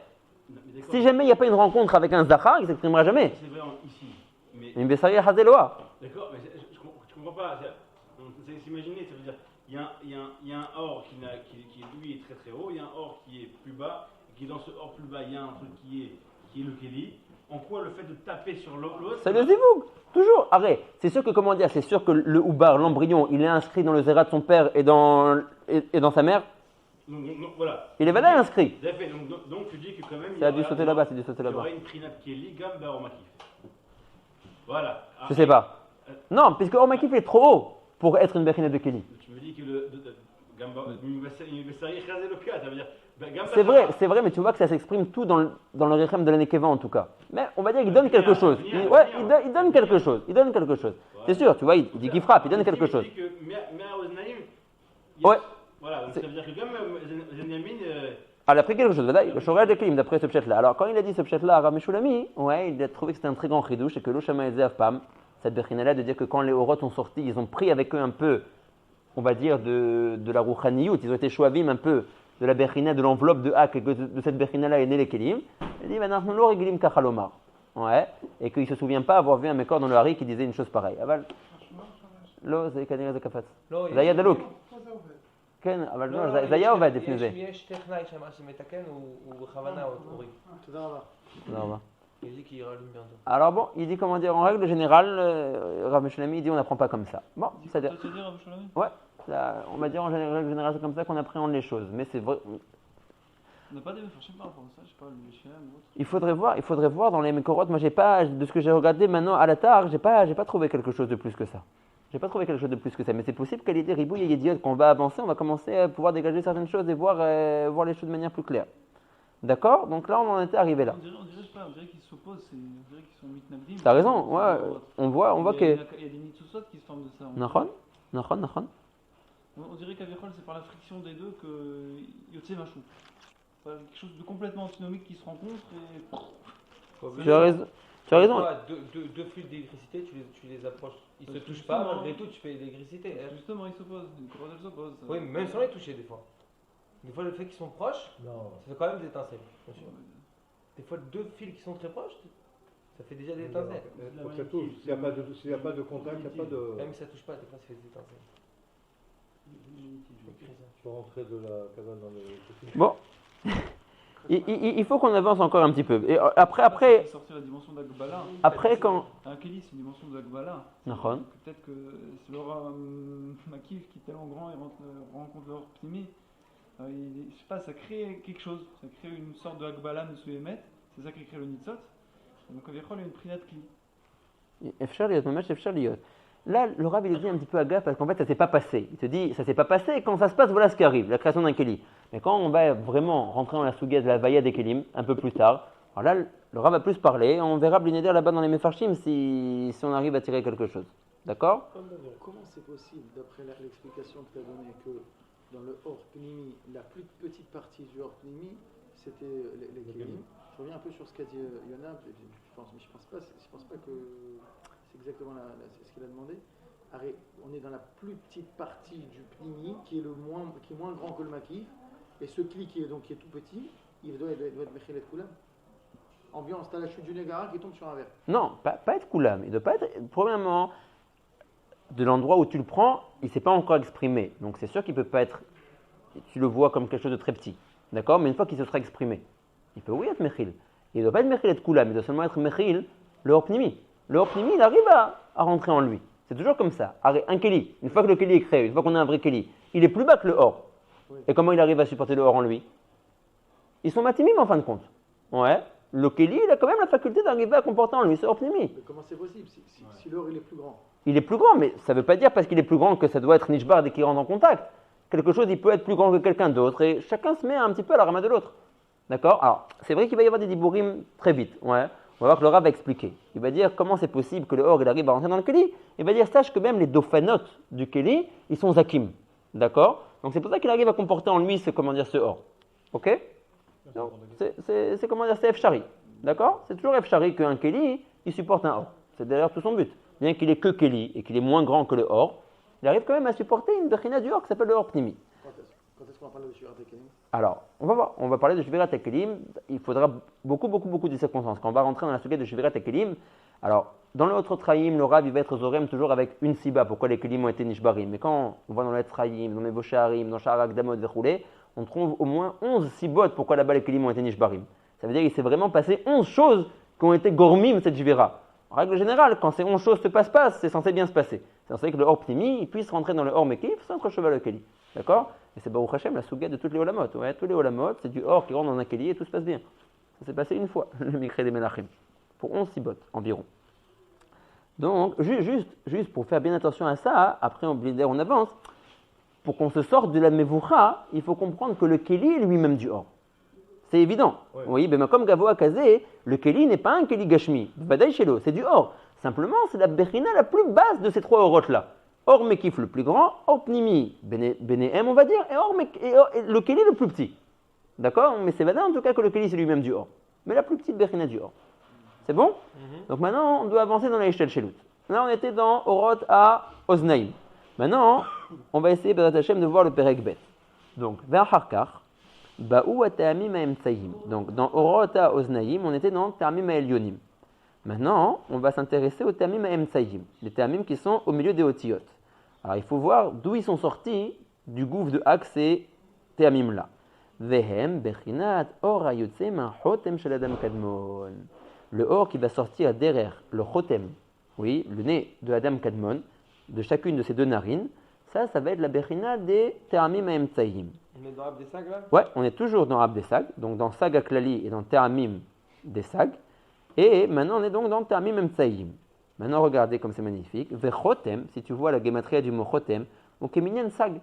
Si jamais il n'y a pas une rencontre avec un Zahar, il ne s'exprimera jamais. C'est vrai ici. Mais Une Bessaria Hazeloa. d'accord, mais je comprends pas. C'est s'imaginer, ça veut dire il y a un or qui lui est très très haut, il y a un or qui est plus bas, et qui dans ce or plus bas, il y a un truc qui est le Keli. En quoi le fait de taper sur l'autre. C'est le zivoug, toujours. Arrête, c'est sûr que, comment dire, c'est sûr que le Oubar, l'embryon, il est inscrit dans le Zéra de son père et dans sa mère. Donc, voilà. Il est valable inscrit. Donc tu dis que quand même. C'est dû sauter là-bas, Il y aurait une Prinat Keli, Gamba Ormakif. Voilà. Je sais pas. Non, puisque Ormakif est trop haut pour être une Berinette de Keli. Tu me dis que le Gamba. Ça veut dire. C'est vrai, mais tu vois que ça s'exprime tout dans le Rechem de la Nekeva en tout cas. Mais on va dire qu'il donne quelque chose. Il donne quelque chose. Il donne quelque chose. C'est sûr, tu vois, il dit qu'il frappe, il donne quelque chose. Ouais. Voilà, donc ça veut dire que comme Zenyamin. Elle a pris quelque chose, le Shoraj de Klim, d'après ce pchet-là. Alors quand il a dit ce pchet-là à Rav Meshulami, ouais, il a trouvé que c'était un très grand chidouche et que l'Oshama Ezeav Pam, cette Bechina-là, de dire que quand les Horot sont sortis, ils ont pris avec eux un peu, on va dire, de la Rouchaniyut, ils ont été chouavim un peu de la Bechina, de l'enveloppe de Hak, et que de cette Bechina-là est né les Kelim. Il dit, maintenant, nous regilim kachalomar. Ouais, et qu'il ne se souvient pas avoir vu un Mekor dans le Hari qui disait une chose pareille. Aval, lo, c'est Kanira de Kafat. Zaya Dalouk. כן, אבל לא, זה היה עובד לפני זה. יש טכנאי שאמר שמתקן, הוא בכוונה אורי. תודה רבה. תודה רבה. Il dit qu'il rallume bientôt. Alors bon, il dit comment dire, en règle générale, Rav Meshulami dit on n'apprend pas comme ça. Bon, c'est-à-dire. Ça te dit, Rav Meshulami? Ouais, on va dire en règle générale c'est comme ça qu'on appréhende les choses. Mais c'est vrai. On n'a pas des réflexions par rapport à ça, je sais pas, le Shem ou autre. Il faudrait voir dans les Mekorot. Moi, j'ai pas, de ce que j'ai regardé maintenant à la tard, j'ai pas trouvé quelque chose de plus que ça. J'ai pas trouvé quelque chose de plus que ça, mais c'est possible qu'à l'idée Ribouille et Yediot, qu'on va avancer, on va commencer à pouvoir dégager certaines choses et voir les choses de manière plus claire. D'accord? Donc là, on en était arrivé là. On dirait qu'ils s'opposent, on dirait qu'ils sont mitnagdim. T'as raison, ouais, on voit que. Il y a des mitzvot qui se forment de ça. Nachon. On dirait qu'Avichol, c'est par la friction des deux que Yotse Machou. Quelque chose de complètement antinomique qui se rencontre et. Tu as raison. Deux flux d'électricité, tu les approches. Ils se touchent pas, malgré tout, tu fais l'électricité. Justement, ils s'opposent. Les corrodels s'opposent. Oui, mais même sans les toucher, des fois. Des fois, le fait qu'ils sont proches, ça fait quand même des étincelles. Bien sûr. Des fois, deux fils qui sont très proches, ça fait déjà des étincelles. Faut que ça touche. S'il n'y a pas de contact, il n'y a pas de. Même si ça touche pas, des fois, ça fait des étincelles. Tu peux rentrer de la cabane dans le. Bon. il faut qu'on avance encore un petit peu. Et Après, après, sortir la dimension d'Agbala. après quand... Un Kéli, c'est une dimension d'Agbala. Nahon. Peut-être que c'est l'aura Makif qui est tellement grand et rencontre leur Pnimi. Je sais pas, ça crée quelque chose. Ça crée une sorte de Agbala de Souyemet. C'est ça qui crée le Nitzot. Donc, il y a une prinat Kli. Efshar liot, mamash efshar liot. Là, le Rav, il est dit un petit peu à gaffe parce qu'en fait, ça ne s'est pas passé. Il te dit, ça ne s'est pas passé. Quand ça se passe, voilà ce qui arrive, la création d'un Kéli. Mais quand on va vraiment rentrer dans la Souga de la Vaya des Kélim, un peu plus tard, alors là, le Rav va plus parler. On verra Blineder là-bas dans les Mefarshim si on arrive à tirer quelque chose. D'accord? Comment c'est possible, d'après l'explication que tu as donnée, que dans le Or Pnimi, la plus petite partie du Or Pnimi, c'était les Kélim? Je reviens un peu sur ce qu'a dit Yonah, mais je pense pas que c'est exactement ce qu'il a demandé. On est dans la plus petite partie du Pnimi, qui est moins grand que le Makif, et ce Kli qui est tout petit, il doit être Mechelet Koulam. Ambiance, t'as la chute du Négara qui tombe sur un verre. Non, pas être Koulam. Il ne doit pas être, premièrement, de l'endroit où tu le prends, il ne s'est pas encore exprimé. Donc c'est sûr qu'il ne peut pas être, tu le vois comme quelque chose de très petit. D'accord? Mais une fois qu'il se sera exprimé, il peut oui être Mechil. Il ne doit pas être Mechil et Koulam, il doit seulement être Mechil, le Horpnimi. Le Horpnimi, il arrive à rentrer en lui. C'est toujours comme ça. Un Kéli, une fois que le Kéli est créé, une fois qu'on a un vrai Kéli, il est plus bas que le Or. Oui. Et comment il arrive à supporter le Or en lui? Ils sont matimim en fin de compte. Ouais. Le Kéli, il a quand même la faculté d'arriver à comporter en lui ce Horpnimi. Mais comment c'est possible si l'Or il est plus grand? Il est plus grand, mais ça ne veut pas dire parce qu'il est plus grand que ça doit être Nishbar dès qu'il rentre en contact. Quelque chose, il peut être plus grand que quelqu'un d'autre et chacun se met un petit peu à la rama de l'autre. D'accord? Alors, c'est vrai qu'il va y avoir des dibourim très vite. Ouais. On va voir que le Rav va expliquer. Il va dire comment c'est possible que le Or il arrive à rentrer dans le Kéli. Il va dire, sache que même les dofanotes du Kéli, ils sont zakim. D'accord? Donc c'est pour ça qu'il arrive à comporter en lui ce Or. Ok? Donc, c'est comment dire, c'est Efshari. D'accord? C'est toujours Efshari qu'un Kéli, il supporte un Or. C'est d'ailleurs tout son but. Bien qu'il ait que Kéli et qu'il est moins grand que le Or, il arrive quand même à supporter une Bechina du Or qui s'appelle le Or Pnimi. Quand est-ce qu'on va parler de Shvirat Kelim? Alors, on va voir. On va parler de Shvirat Kelim. Il faudra beaucoup de circonstances. Quand on va rentrer dans la sujet de Shvirat Kelim, alors, dans le autre Traïm, le Rav, il va être Zorem toujours avec une Siba, pourquoi les Kelim ont été Nishbarim. Mais quand on va dans le Traïm, dans les Bosharim, dans Sharak, Damot, Verroulé, on trouve au moins 11 Sibot pourquoi là-bas les Kelim ont été Nishbarim. Ça veut dire qu'il s'est vraiment passé 11 choses qui ont été Gormim, cette Shvira. En règle générale, quand ces 11 choses se passent pas, c'est censé bien se passer. C'est censé que le Or Pnimi puisse rentrer dans le Or Mekif sans être cheval le Kéli. D'accord? Et c'est Baruch Hashem, la souga de toutes les Olamot. Ouais, tous les Olamot, c'est du Or qui rentre dans un Kéli et tout se passe bien. Ça s'est passé une fois, le Mikre des Menachim. Pour 11 Sibot environ. Donc, juste pour faire bien attention à ça, après on avance. Pour qu'on se sorte de la Mevoucha, il faut comprendre que le Kéli est lui-même du Or. C'est évident. Ouais. Oui, mais comme Gavo Akazé, le Kéli n'est pas un Kéli Gashmi. Badaï Shelo, c'est du Or. Simplement, c'est la Bechina la plus basse de ces trois Orotes-là. Or Mekif le plus grand, Or Pnimi, Benehem on va dire, et le Kéli le plus petit. D'accord? Mais c'est vrai en tout cas que le Kéli c'est lui-même du Or. Mais la plus petite Bechina du Or. C'est bon? Donc maintenant, on doit avancer dans la Eshtel Shelut. Là, on était dans Orot à Oznaim. Maintenant, on va essayer, Bezrat Hashem, de voir le Perek Bet. Donc, vers Harkar, Ba'ou Ta'amim Ha'emtsayim. Donc, dans Orot à Oznaim, on était dans Ta'amim Ha'elyonim. Maintenant, on va s'intéresser aux Ta'amim Ha'emtsayim, les Ta'amim qui sont au milieu des Otiyot. Alors, il faut voir d'où ils sont sortis du gouffre de Hak, ces Ta'amim-là. Vehem Bechinat Or Hayotse Ma'chotem Shel Adam Kadmon. Le Or qui va sortir derrière le Chotem, oui, le nez de Adam Kadmon, de chacune de ces deux narines, ça va être la Bechina des Te'amim Ha'emtsayim. On est dans Ab des Sag là? Ouais, on est toujours dans Ab des Sag, donc dans Sag Aklali et dans Te'amim des Sag. Et maintenant on est donc dans Te'amim Ha'emtsayim. Maintenant regardez comme c'est magnifique. Vechotem, si tu vois la gematria du mot Chotem, donc Eminyan Sag.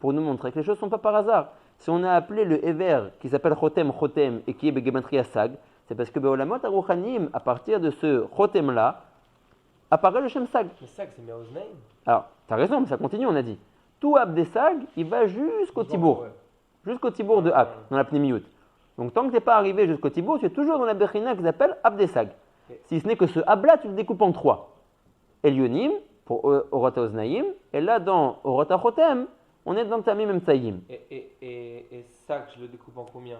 Pour nous montrer que les choses ne sont pas par hasard. Si on a appelé le Ever qui s'appelle Chotem et qui est gematria Sag, c'est parce que Be'olamot Aruchanim, à partir de ce Chotem là, apparaît le Shem Sag. Le Sag, c'est Me'oznaim. Alors, tu as raison, mais ça continue, on a dit. Tout Ab des Sag, il va jusqu'au Tibour. Ouais. Jusqu'au Tibour de Ab, dans la Pnimiyut. Donc, tant que tu n'es pas arrivé jusqu'au Tibour, tu es toujours dans la Bechina qui s'appelle Ab des Sag. Okay. Si ce n'est que ce Ab-là, tu le découpes en 3. Elyonim, pour Orota Oznaim, et là, dans Orota Chotem, on est dans Tamim Emtsayim. Et Sag, je le découpe en combien?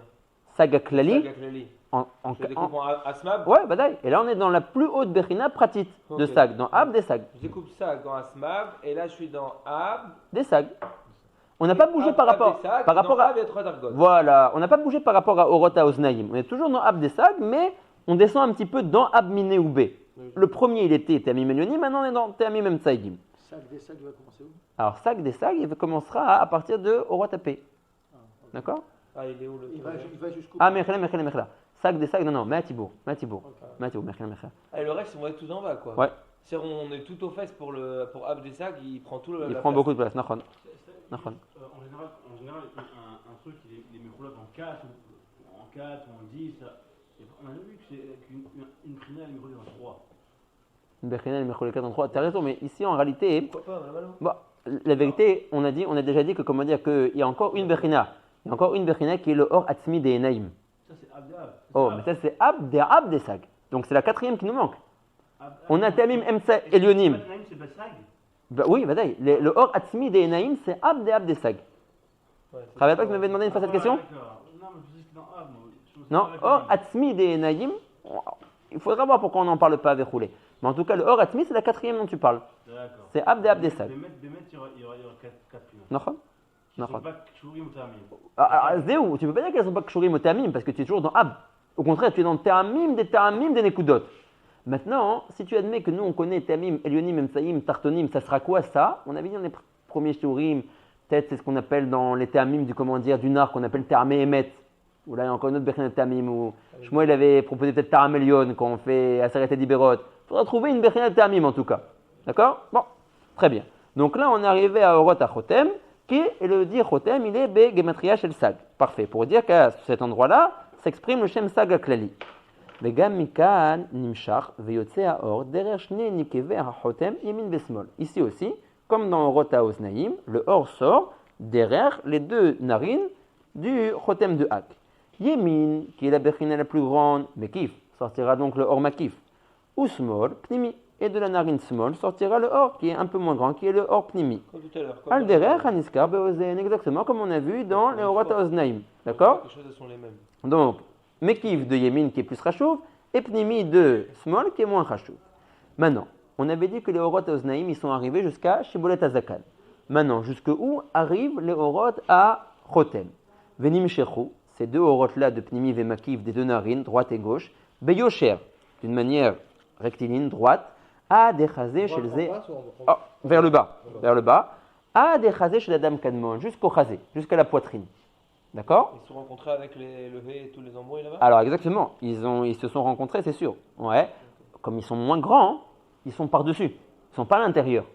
Sag Aklali. Sag Aklali. Je le découpe en Asmab. Ouais, badaï. Et là, on est dans la plus haute Bechina pratique de Sag, dans Ab des Sag. Je découpe Sag dans Asmab, et là, je suis dans Ab des Sag. On n'a pas bougé par rapport à. Voilà, on n'a pas bougé par rapport à Orot Oznaim. On est toujours dans Ab des Sag, mais on descend un petit peu dans Ab Miné ou B. Le premier, il était Teamim Elionim, maintenant on est dans Teamim Emtsaïdim. Sag des sacs va commencer où? Alors, Sag des Sag, il commencera à partir de Orot AP. D'accord? Ah, il est où le. Il va jusqu'où? Ah, Mechela. Sag des Sag, non, Matibour, Mechela. Ah, et le reste, on va être tout en bas, quoi. Ouais. C'est-à-dire, on est tout aux fesses pour Abdesak, il prend tout le. Il prend beaucoup de place, Nachon. En général, un truc, il est méroulé en 4 ou en 10. On a vu qu'une prina, elle est méroulée en 3. Une Bechina, elle est méroulée 4 en 3. Tu as raison, mais ici, en réalité, Pourquoi pas, Malo bah, la vérité, on a déjà dit que, comment dire, qu'il y a encore une Bechina. Il y a encore une Bechina qui est le Or Atzmi des Enaim. Ça, c'est Abdab. Oh, mais ça, c'est Ab des Sag. Donc, c'est la quatrième qui nous manque. On a Teamim Emtsa Elionim. C'est Basag. Bah, oui, bah, le Or Atzmi des Enaim, c'est Ab des Sag. Tu te rappelles pas que tu m'avais demandé une fois cette question? Non, mais je dis que dans Ab. Non, Or Atzmi des Enaim, il faudra voir pourquoi on n'en parle pas avec Roulé. Mais en tout cas, le Or Atzmi, c'est la quatrième dont tu parles. D'accord. C'est Ab des Sag. Bémet, il y aura 4 primes. Nachon? Ils sont pas Kshurim ou Tamim. Zéou, tu peux pas dire qu'elles sont pas Kshurim ou Teamim parce que tu es toujours dans Ab. Au contraire, tu es dans Teamim des Nekudot. Maintenant, si tu admets que nous on connaît Teamim, Elionim, Emsaïm, Tartonim, ça sera quoi ça? On avait dit dans les premiers Shurim, peut-être c'est ce qu'on appelle dans les Teamim du commandier du Nar, qu'on appelle Termé Emet. Ou là il y a encore une autre Bechina de Teamim. Ou Shmuel avait proposé peut-être Taramelion quand on fait Aseret et Diberot. Il faudra trouver une Bechina de Teamim en tout cas. D'accord? Bon, très bien. Donc là on est arrivé à Orot Achotem, qui est le dire Chotem, il est Be Gematria Shel Sag. Parfait. Pour dire qu'à cet endroit-là s'exprime le Shem Sag Aklali. וגם מכאן נמשך ויוצא האור דרך שני נקבי החותם ימין ושמאל. Ici aussi, comme dans Orot HaOznaïm, le or sort derrière les deux narines du chotem de Hak. Yemin, qui est la bechina la plus grande, Mekif, sortira donc le or Makif. Ou Smol, Pnimi. Et de la narine Smol sortira le or qui est un peu moins grand, qui est le or Pnimi. Comme tout à l'heure. Al derech haniskar beozen, exactement comme on a vu dans les Orot HaOznaïm. D'accord? Les choses sont les mêmes. Donc, Mekif de Yemin qui est plus Rachouv, et Pnimi de Smol qui est moins Rachouv. Maintenant, on avait dit que les Orot Oznaïm ils sont arrivés jusqu'à Shibolet Azakan. Maintenant, jusqu'où arrivent les Orot à Chotem? Venim Shechu, ces deux Orot là de Pnimi et Mekif des deux narines, droite et gauche, Beyosher, d'une manière rectiligne, droite, à des chazés chez les. Vers le bas, à des chazés chez la dame Kadmon, jusqu'au chazé, jusqu'à la poitrine. D'accord? Ils se sont rencontrés avec le Hé et tous les embrouilles là-bas? Alors exactement, ils se sont rencontrés, c'est sûr. Ouais. Comme ils sont moins grands, ils sont par-dessus. Ils ne sont pas à l'intérieur.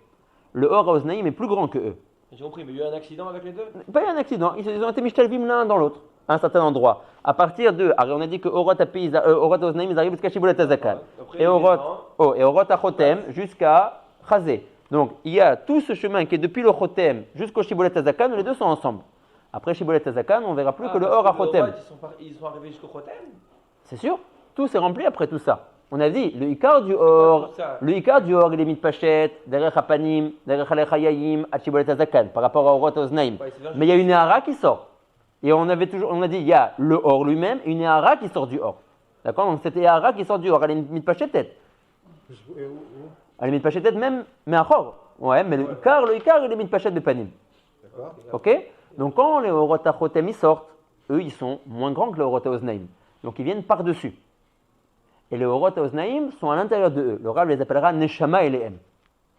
Le Or HaOznaïm est plus grand que eux. J'ai compris, mais il y a eu un accident avec les deux? Pas eu un accident, ils ont été mishtalvim l'un dans l'autre, à un certain endroit. À partir de, alors on a dit que Orot HaOznaïm, ils arrivent jusqu'à Shibolet Azakan. Et Orot HaChotem jusqu'à Chazé. Donc il y a tout ce chemin qui est depuis le Chotem jusqu'au Shibolet Azakan, les deux sont ensemble. Après Shibolet Azakan, on ne verra plus que le Or HaChotem. Ils sont arrivés jusqu'au Chotem? C'est sûr, tout s'est rempli après tout ça. On a dit, le Ikar du Or, il est mis de Pachet, derrière Hapanim, derrière Halech Hayayim, à Shibolet Azakan, par rapport à Orot HaOznaïm. Mais il y a une Ehara qui sort. Et on a dit, il y a le Or lui-même, une Ehara qui sort du Or. D'accord? Donc cette Ehara qui sort du Or, elle est mis de Pachet tête. Elle est mis de Pachet tête même, mais à Or. Ouais, mais le Ikar, il est mis de Pachet de Panim. D'accord. Ok? Donc quand les Orot HaChotem ils sortent, eux ils sont moins grands que les Orot HaOznaïm. Donc ils viennent par-dessus. Et les Orot HaOznaïm sont à l'intérieur de eux. Le Rav les appellera Neshama et Lehem.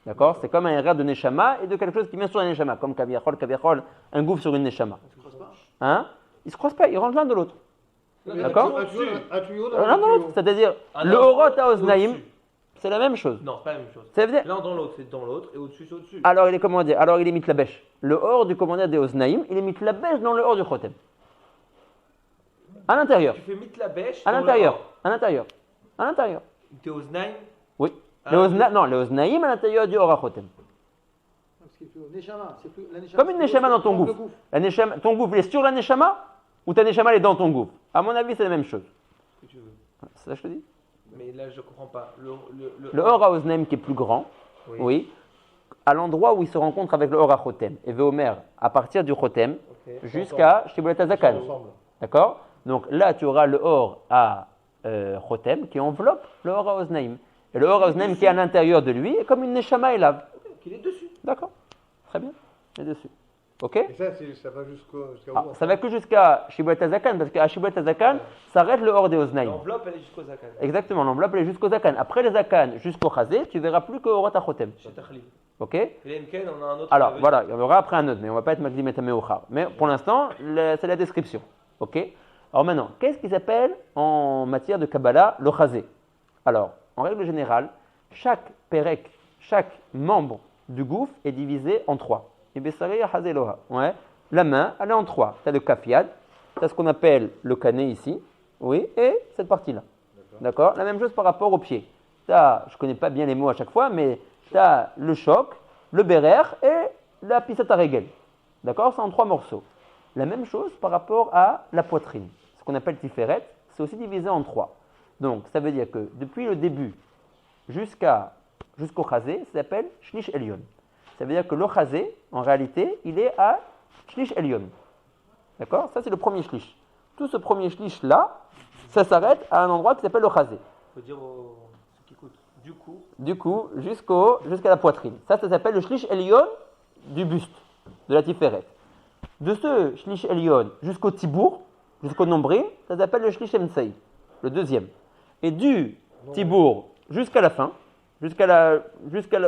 D'accord? C'est comme un erreur de Neshama et de quelque chose qui vient sur un Neshama. Comme Kaviachol, un gouffre sur une Neshama. Ils se croisent pas? Hein? Ils se croisent pas, ils rentrent l'un de l'autre. D'accord? Un tuyau dans L'un dans l'autre. C'est-à-dire, le Orot HaOznaïm, c'est la même chose. Non, c'est pas la même chose. Ça veut dire, L'un dans l'autre, c'est dans l'autre, et au-dessus, c'est au-dessus. alors il est commandé, alors il est mitlabèche. Le Or du commandeur des Oznaïm, il est mitlabèche dans le Or du Chotem. À l'intérieur. Tu fais mitlabèche. À l'intérieur. À l'intérieur. À l'intérieur. T'es Oznaïm? Oui. Les Oznaïm à l'intérieur du Or HaChotem. Comme une Neshama dans ton gouffre. La Neshama, ton gouffre, il est sur la Neshama ou ta Neshama, elle est dans ton gouffre? À mon avis, c'est la même chose. Ce que tu veux. C'est ça que je te dis? Mais là, je comprends pas. Le Or HaOznaïm qui est plus grand, oui, à l'endroit où il se rencontre avec le Or HaChotem. Et Veomer, à partir du Chotem jusqu'à Shibolet Azakan. D'accord? Donc là, tu auras le Or à Chotem qui enveloppe le Or HaOznaïm. Et le Or HaOznaïm qui est à l'intérieur de lui est comme une Neshama Elav. Qu'il est dessus. D'accord? Très bien. Il est dessus. Ok? Et ça va jusqu'à où? Ça va que jusqu'à Shibuat Hazakan, parce qu'à Shibuat Hazakan, s'arrête le hors des Oznaïm. L'enveloppe, elle est jusqu'au zakan. Exactement, l'enveloppe elle est jusqu'au Zakan. Après le Zakan jusqu'au Chazé, tu verras plus que Orot HaChotem. Chez Tachli. Ok? Et les Mken, on a un autre. Alors voilà, il y en aura après un autre, mais on ne va pas être Magdim et Tameochar. Mais pour l'instant, c'est la description. Ok? Alors maintenant, qu'est-ce qui s'appelle en matière de Kabbalah le Chazé? Alors, en règle générale, chaque Perek, chaque membre du gouffre est divisé en 3. Et Bessari Chazé Loha. Ouais. La main, elle est en 3. Tu as le Kafiad, tu as ce qu'on appelle le canet ici, oui, et cette partie-là. D'accord? La même chose par rapport au pied. Je ne connais pas bien les mots à chaque fois, mais tu as le choc, le bérer et la pisate à régel. D'accord? C'est en 3 morceaux. La même chose par rapport à la poitrine. Ce qu'on appelle tiferet, c'est aussi divisé en 3. Donc, ça veut dire que depuis le début jusqu'au chazé, ça s'appelle shlish elyon. Ça veut dire que le chazé, en réalité, il est à shlish elyon. D'accord? Ça, c'est le premier shlish. Tout ce premier shlish-là, ça s'arrête à un endroit qui s'appelle le chazé. Il faut dire aux ceux qui écoutent. Du coup, jusqu'à la poitrine. Ça s'appelle le shlish elyon du buste, de la tiferet. De ce shlish elyon jusqu'au tibour, jusqu'au nombril, ça s'appelle le shlish emtsei, le deuxième. Et du tibour jusqu'à la fin,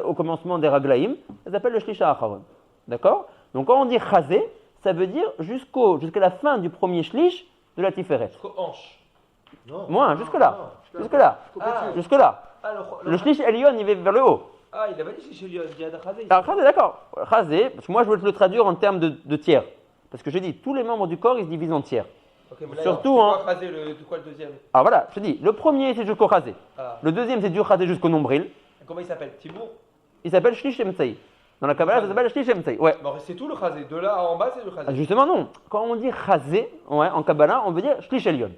au commencement des raglaïm, ça s'appelle le shlish ha'acharon. D'accord? Donc quand on dit chazé, ça veut dire jusqu'à la fin du premier shlish de la tiferet. Jusqu'aux hanches. Moins, jusque-là. Jusque-là. Le shlish elyon, il va vers le haut. Ah, il avait dit chez lui, il dit Chazé. Alors, chazé, d'accord. Chazé, parce que moi je veux te le traduire en termes de tiers. Parce que j'ai dit, tous les membres du corps, ils se divisent en tiers. Okay, mais là, surtout alors, c'est quoi le deuxième? Alors voilà, je te dis, le premier c'est jusqu'au chazé. Ah. Le deuxième c'est du chazé jusqu'au nombril. Comment il s'appelle? Tibour? Il s'appelle shlish emtsei. Dans la Kabbalah, ça s'appelle shlish emtsei. Ouais. Bon, c'est tout le Chazé. De là en bas, c'est le Chazé. Justement, non. Quand on dit chazé, ouais, en Kabbalah, on veut dire shlish elyon.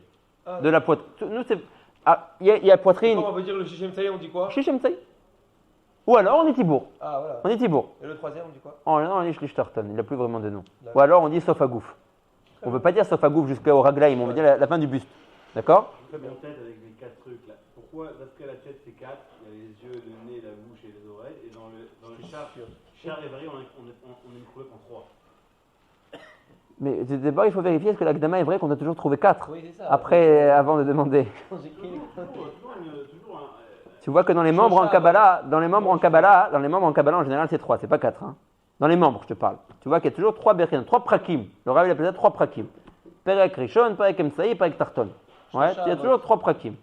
De la poitrine. Nous, c'est. Il y a poitrine. Comment on veut dire le Shishem Tsaï, on dit quoi? Shlish emtsei. Ou alors on dit tibour. Ah, voilà. On dit tibour. Et le troisième, on dit quoi? Oh, non, on dit shlish tartan. Il n'a plus vraiment de nom. Ou alors on dit sofagouf. On ne veut pas dire sofagouf jusqu'au raglaïm, on veut dire la fin du buste. D'accord? Je fais mon tête avec les 4 trucs là. Pourquoi, d'après la tête, c'est 4? Il y a les yeux, le nez, la bouche et les oreilles. Et dans le char évari, on est trouvé en 3. Mais d'abord, il faut vérifier est-ce que l'Agdama est vrai qu'on a toujours trouvé 4. Oui, c'est ça. Après, avant de demander. Tu vois que dans les membres en Kabbalah, en général, c'est 3, c'est pas 4. Hein. Dans les membres, je te parle. Tu vois qu'il y a toujours 3 berchim, 3 prakim. Le Rav, il appelle ça 3 prakim. Perek Rishon, Perek Emsaï, Perek Tarton. Ouais, il y a toujours 3 prakim.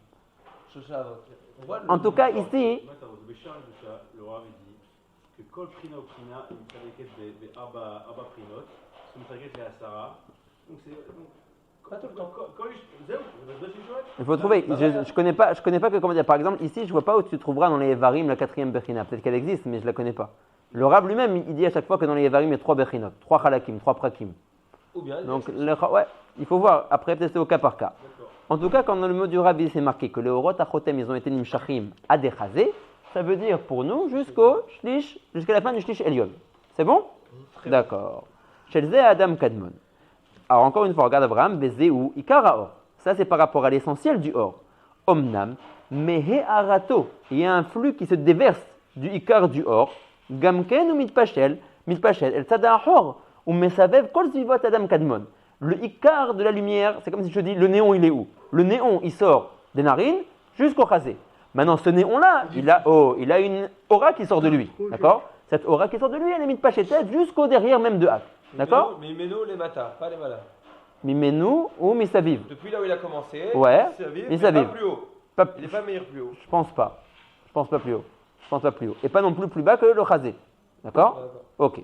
En tout cas, ici. Le Rav dit que Kol Prina ou Prina, il s'arrête des Abba Prinot, il s'arrête des Asara. Donc c'est. Pas tout le temps. Il faut trouver. Je connais pas que comment dire. Par exemple, ici, je vois pas où tu trouveras dans les Evarim la 4e Bechina. Peut-être qu'elle existe, mais je la connais pas. Le Rav lui-même, il dit à chaque fois que dans les Evarim, il y a 3 Bechinot, 3 Halakim, 3 Prakim. Ou bien. Donc, ouais, il faut voir. Après, peut-être c'est au cas par cas. En tout cas, quand dans le mot du Rabbi, c'est marqué que les Orot Achotem, ils ont été Nimshachim à des Chazé, ça veut dire pour nous jusqu'à la fin du Shlish Elyon. C'est bon? D'accord. Shelze Adam Kadmon. Alors encore une fois, regarde Abraham, Bezeu Ikara Or. Ça c'est par rapport à l'essentiel du Or. Omnam, Mehe Arato. Il y a un flux qui se déverse du Ikar du Or. Gamken ou Mitpachel, El Tzada Or, ou Mesavev Kol Zivot Adam Kadmon. Le Ikar de la lumière, c'est comme si je te dis, le néon il est où? Le néon il sort des narines jusqu'au chazé. Maintenant ce néon-là, il a une aura qui sort de lui. D'accord? Cette aura qui sort de lui, elle est Mitpachetet jusqu'au derrière même de Hak. D'accord? Mimeno, les matas, pas les malas. Mimenu ou Misaviv. Depuis là où il a commencé, ouais, Misaviv. Pas plus haut. Il n'est pas meilleur plus haut. Je pense pas plus haut. Et pas non plus bas que le chazé. D'accord? Ok.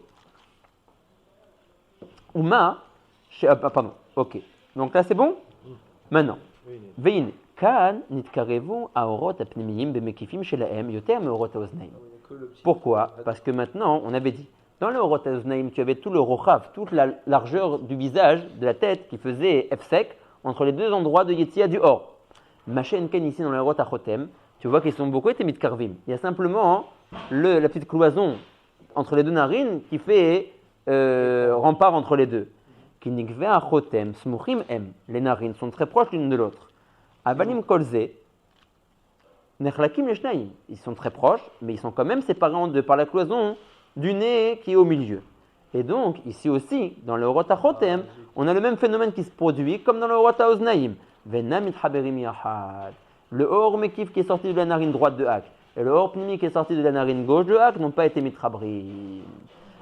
Ouma, pardon. Ok. Donc là c'est bon? Maintenant. Veine. Kan nitkarevu aorot apnemiyim bemekifim shelahem yoter meorot haoznaim. Pourquoi? Parce que maintenant, on avait dit, dans le Orot HaOznaim, tu avais tout le rochav, toute la largeur du visage, de la tête, qui faisait F-sec entre les deux endroits de Yetzia du Or. Machen Ken, ici dans le Orot HaChotem, tu vois qu'ils ont beaucoup été mitkarvim. Il y a simplement la petite cloison entre les deux narines qui fait rempart entre les deux. Kinikve HaChotem, Smuchim Em. Les narines sont très proches l'une de l'autre. Avalim Kolze, Nechlakim Leshnaim. Ils sont très proches, mais ils sont quand même séparés en deux par la cloison du nez qui est au milieu. Et donc, ici aussi, dans le Orot HaChotem, on a le même phénomène qui se produit comme dans le Orot HaOznaïm. Ve'nam mitchaberim yachad. Le Or Mekif qui est sorti de la narine droite de Hak et le Or Pnimi qui est sorti de la narine gauche de Hak n'ont pas été mitchabrim.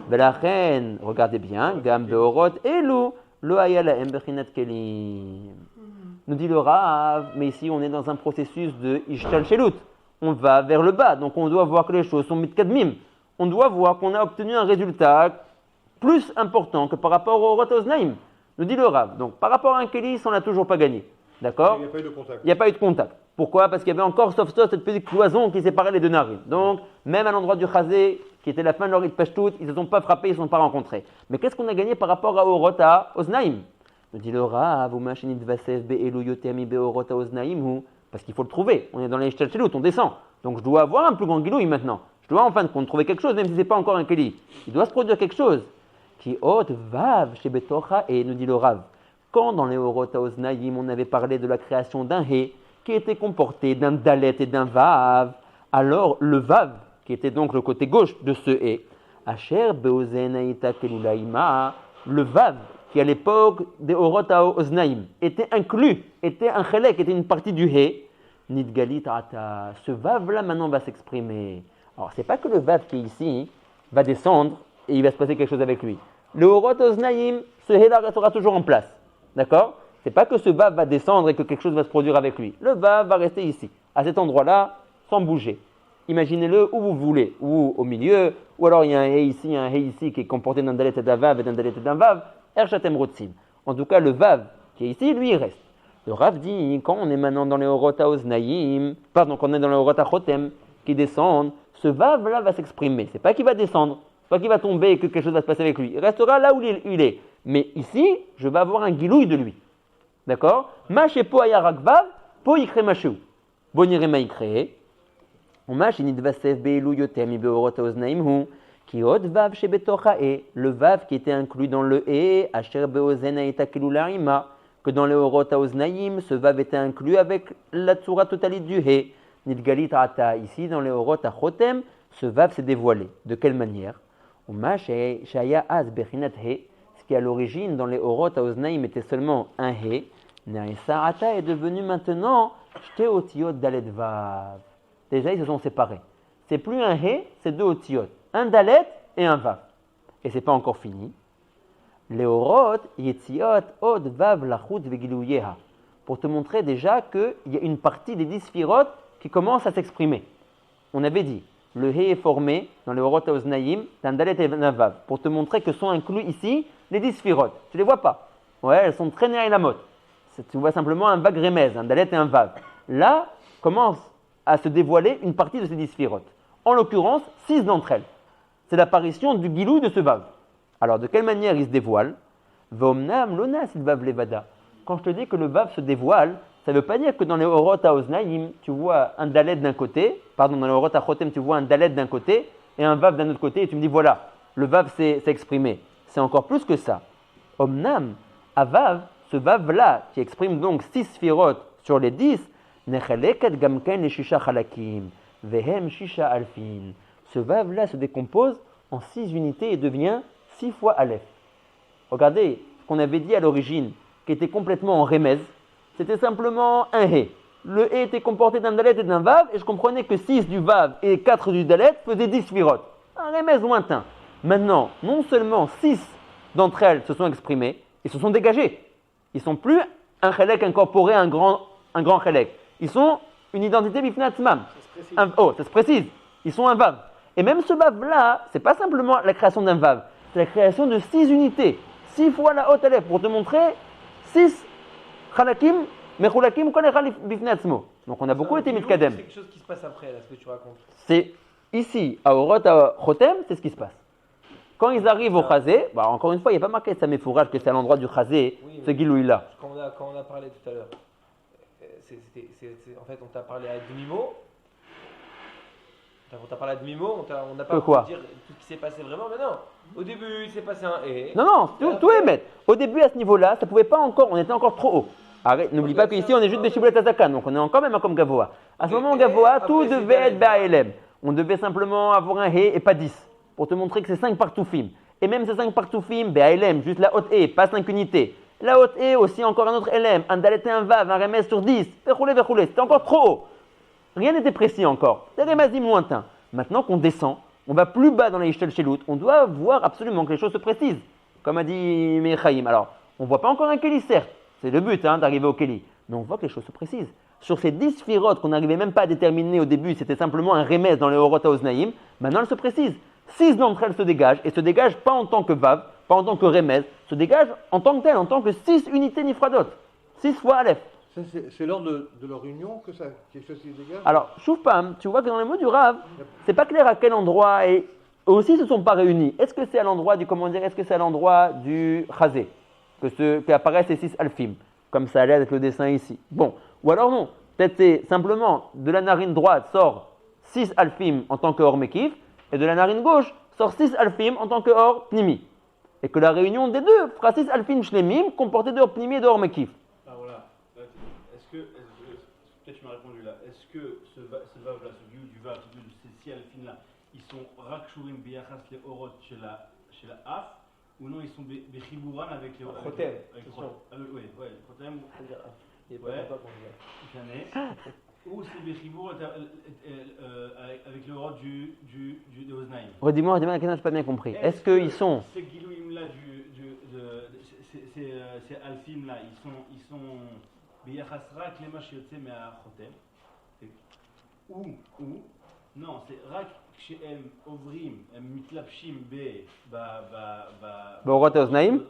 Ve'lachen, regardez bien, Gam Beorot Elu, Lo haya lahem bechinat kelim. Nous dit le Rav, mais ici on est dans un processus de ishtalshelut. On va vers le bas, donc on doit voir que les choses sont mitkadmim. On doit voir qu'on a obtenu un résultat plus important que par rapport au Orot HaOznaïm. Nous dit le Rav. Donc par rapport à un Kélis, on n'a toujours pas gagné. D'accord ? Il n'y a pas eu de contact. Il n'y a pas eu de contact. Pourquoi ? Parce qu'il y avait encore sauf cette petite cloison qui séparait les deux narines. Donc, même à l'endroit du chazé, qui était la fin de leur Pashtout, ils ne se sont pas frappés, ils ne se sont pas rencontrés. Mais qu'est-ce qu'on a gagné par rapport à Orot HaOznaïm ? Nous dit le Rav, parce qu'il faut le trouver. On est dans les Shtalshelut, on descend. Donc je dois avoir un plus grand guilouille maintenant. Je dois en fin de compte trouver quelque chose, même si ce n'est pas encore un Kéli. Il doit se produire quelque chose. Qui ot vav chez Betocha, et nous dit le Rav. Quand dans les Orot HaOznaïm, on avait parlé de la création d'un He, qui était comporté d'un Dalet et d'un Vav, alors le Vav, qui était donc le côté gauche de ce He, Asher Beozenaïta Kelulaïma, le Vav, qui à l'époque des Orot HaOznaïm était inclus, était un Chelek, était une partie du He, Nidgalit Ata, ce Vav-là maintenant va s'exprimer. Alors c'est pas que le Vav qui est ici va descendre et il va se passer quelque chose avec lui. Le Orot HaOznaïm, ce He-là restera toujours en place. D'accord ? C'est pas que ce Vav va descendre et que quelque chose va se produire avec lui. Le Vav va rester ici, à cet endroit-là, sans bouger. Imaginez-le où vous voulez, ou au milieu, ou alors il y a un He ici qui est comporté d'un Dalet et d'un Vav et d'un Dalet et d'un Vav, Ershatem Rotzim. En tout cas, le Vav qui est ici, lui, il reste. Le Rav dit, quand on est maintenant dans les Orot HaOznaïm, pardon, quand on est dans les Orot HaChotem, qui descendent, ce Vav-là va s'exprimer. C'est pas qu'il va descendre, c'est pas qu'il va tomber et que quelque chose va se passer avec lui. Il restera là où il est. Mais ici, je vais avoir un guilouille de lui. D'accord ? Mash et po ayarak vav, po yikre mashu. Bonire ma yikre. On mash inidvasev be'elu yotem mi beorot haoznaim hu. Ki od vav she betocha e. Le vav qui était inclus dans le e, asher beozen aita kilulaima. Que dans le orot haoznaim, ce vav était inclus avec la tsura totalite du he. Nidgalit ata. Ici, dans le orot hachotem, ce vav s'est dévoilé. De quelle manière ? On mash shaya az bechinat he. Ce qui à l'origine dans les Orot HaOznaïm était seulement un He, Naïsa Ata est devenu maintenant Shte Otiyot Dalet Vav. Déjà ils se sont séparés. C'est plus un He, c'est deux Otiyot. Un Dalet et un Vav. Et c'est pas encore fini. Les Orot Yetziot Od Vav Lachut Vegilouyeha. Pour te montrer déjà qu'il y a une partie des 10 Sphirot qui commence à s'exprimer. On avait dit, le He est formé dans les Orot HaOznaïm d'un Dalet et d'un Vav. Pour te montrer que sont inclus ici les 10 Sphirot. Tu ne les vois pas. Ouais, elles sont traînées à la mode. Tu vois simplement un Vav Remez, un Dalet et un Vav. Là, commence à se dévoiler une partie de ces 10 Sphirot. En l'occurrence, 6 d'entre elles. C'est l'apparition du Gilou de ce Vav. Alors, de quelle manière il se dévoile ? Vomnam lonas il Vav levada. Quand je te dis que le Vav se dévoile, ça ne veut pas dire que dans les Orot HaOznaïm, tu vois un Dalet d'un côté, pardon, dans les Orot HaChotem, tu vois un Dalet d'un côté et un Vav d'un autre côté, et tu me dis voilà, le Vav s'est exprimé. C'est encore plus que ça. Omnam, à Vav, ce Vav-là, qui exprime donc 6 Sphirot sur les 10, Necheleket gamken les Shisha Chalakim, Vehem Shisha Alfin. Ce Vav-là se décompose en 6 unités et devient 6 fois Aleph. Regardez ce qu'on avait dit à l'origine, qui était complètement en Remez. C'était simplement un He. Le He était comporté d'un Dalet et d'un Vav, et je comprenais que 6 du Vav et 4 du Dalet faisaient 10 Sphirot. Un Remez lointain. Maintenant, non seulement 6 d'entre elles se sont exprimées, ils se sont dégagées. Ils ne sont plus un Chelek incorporé à un grand Chelek. Ils sont une identité bifnei atzmam. Ça se précise. Ils sont un Vav. Et même ce Vav-là, ce n'est pas simplement la création d'un Vav, c'est la création de 6 unités. 6 fois la haute Aleph, pour te montrer 6 Chalakim, Mechulakim, Kol Echad bifnei atzmo. Donc on a beaucoup été mitkadem. C'est quelque chose qui se passe après, là, ce que tu racontes. C'est ici, à Orot HaChotem, c'est ce qui se passe. Quand ils arrivent au Chazé, encore une fois, il n'y a pas marqué ça méfourage que c'est à l'endroit du Chazé, oui, ce Gilouï-là. Quand on a parlé tout à l'heure, en fait, on t'a parlé à demi-mot. On t'a parlé à demi-mot, on n'a pas quoi pu dire tout ce qui s'est passé vraiment, mais non. Au début, il s'est passé un et. Non, tout est bête. Au début, à ce niveau-là, ça pouvait pas encore, on était encore trop haut. Arrête, n'oublie pas qu'ici, on est juste Beshiboulet Azakan, donc on est encore même comme Gavoa. À ce moment, Gavoa, tout devait être Ba'elem. On devait simplement avoir un He et pas 10, pour te montrer que c'est 5 partoufim. et même ces 5 partoufim, BALM, juste la haute E, pas 5 unités. La haute E aussi encore un autre LM, un dalet et un vav, un remez sur 10, verroulé, c'était encore trop haut. Rien n'était précis encore, des remezim lointains. Maintenant qu'on descend, on va plus bas dans les Ishtel Shelut, on doit voir absolument que les choses se précisent. Comme a dit Mechaïm. Alors, on ne voit pas encore un Keli, certes, c'est le but d'arriver au Keli, mais on voit que les choses se précisent. Sur ces 10 firotes qu'on n'arrivait même pas à déterminer au début, c'était simplement un remez dans les Orot Haoznaïm, maintenant elles se précisent. 6 d'entre elles se dégagent, et se dégagent pas en tant que vav, pas en tant que remez, se dégagent en tant que tel, en tant que 6 unités nifradot. 6 fois Aleph. Ça, c'est lors de leur union que ça, quelque chose qui se dégage. Alors, Choufam, tu vois que dans les mots du Rav, c'est pas clair à quel endroit, et eux aussi ne se sont pas réunis. Est-ce que c'est à l'endroit du, comment dire, est-ce que c'est à l'endroit du Chazé, qu'apparaissent ces 6 alphim, comme ça allait avec le dessin ici. Bon, ou alors non, peut-être c'est simplement de la narine droite sort 6 alphim en tant que or mekif, et de la narine gauche sort 6 alphim en tant que or pnimi. Et que la réunion des deux fera 6 alphim shlemim comportés de or pnimi et de or mekif. Ah voilà. Peut-être tu m'as répondu là. Est-ce que ce vav là, ce du vav, ces 6 alphines là, ils sont rakshurim biyachas les orot chez la af, ou non ils sont bechibouran avec les orot. Chotem. Oui, chotem. Il est pas Ouais. content qu'on le dise. Jamais. Ou c'est Bechibour avec le rôle de Oznaïm. Redis-moi, la question, je n'ai pas bien compris. Est-ce qu'ils sont. Ces Gilouim là, ces Alphim là, ils sont Biyachasra, Klema Shiotse, mais à Chotem. Ou, non, c'est Rak Kshem Ovrim, Mitlapshim Borot Oznaïm.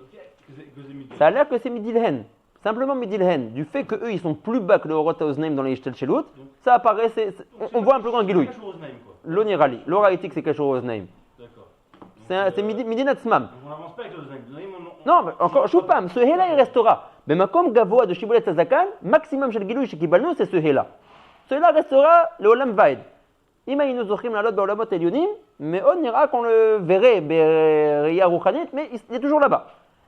Ça a l'air que c'est Midilhen. Simplement Midilhen, du fait qu'eux ils sont plus bas que le Orot Haoznaim dans les Ishtel Shelut, ça apparaît, on voit un plus grand Gilouï. L'Onirali, l'Oraïtik c'est Kachor Oznaim. D'accord. C'est Midinat Smam. On n'avance pas avec l'Oznaim. Non, mais encore, Choupam, ce Héla il restera. Mais ma comme Gavoa de Shibulet Tazakan, maximum chez le Gilouï chez Kibalno, c'est ce Héla. Ce Héla restera le Olam Vaid. Imaïnou Zochim la lot Baolamot Elionim, mais on ira qu'on le verrait, Beria Rouchanit, mais il est toujours là-bas.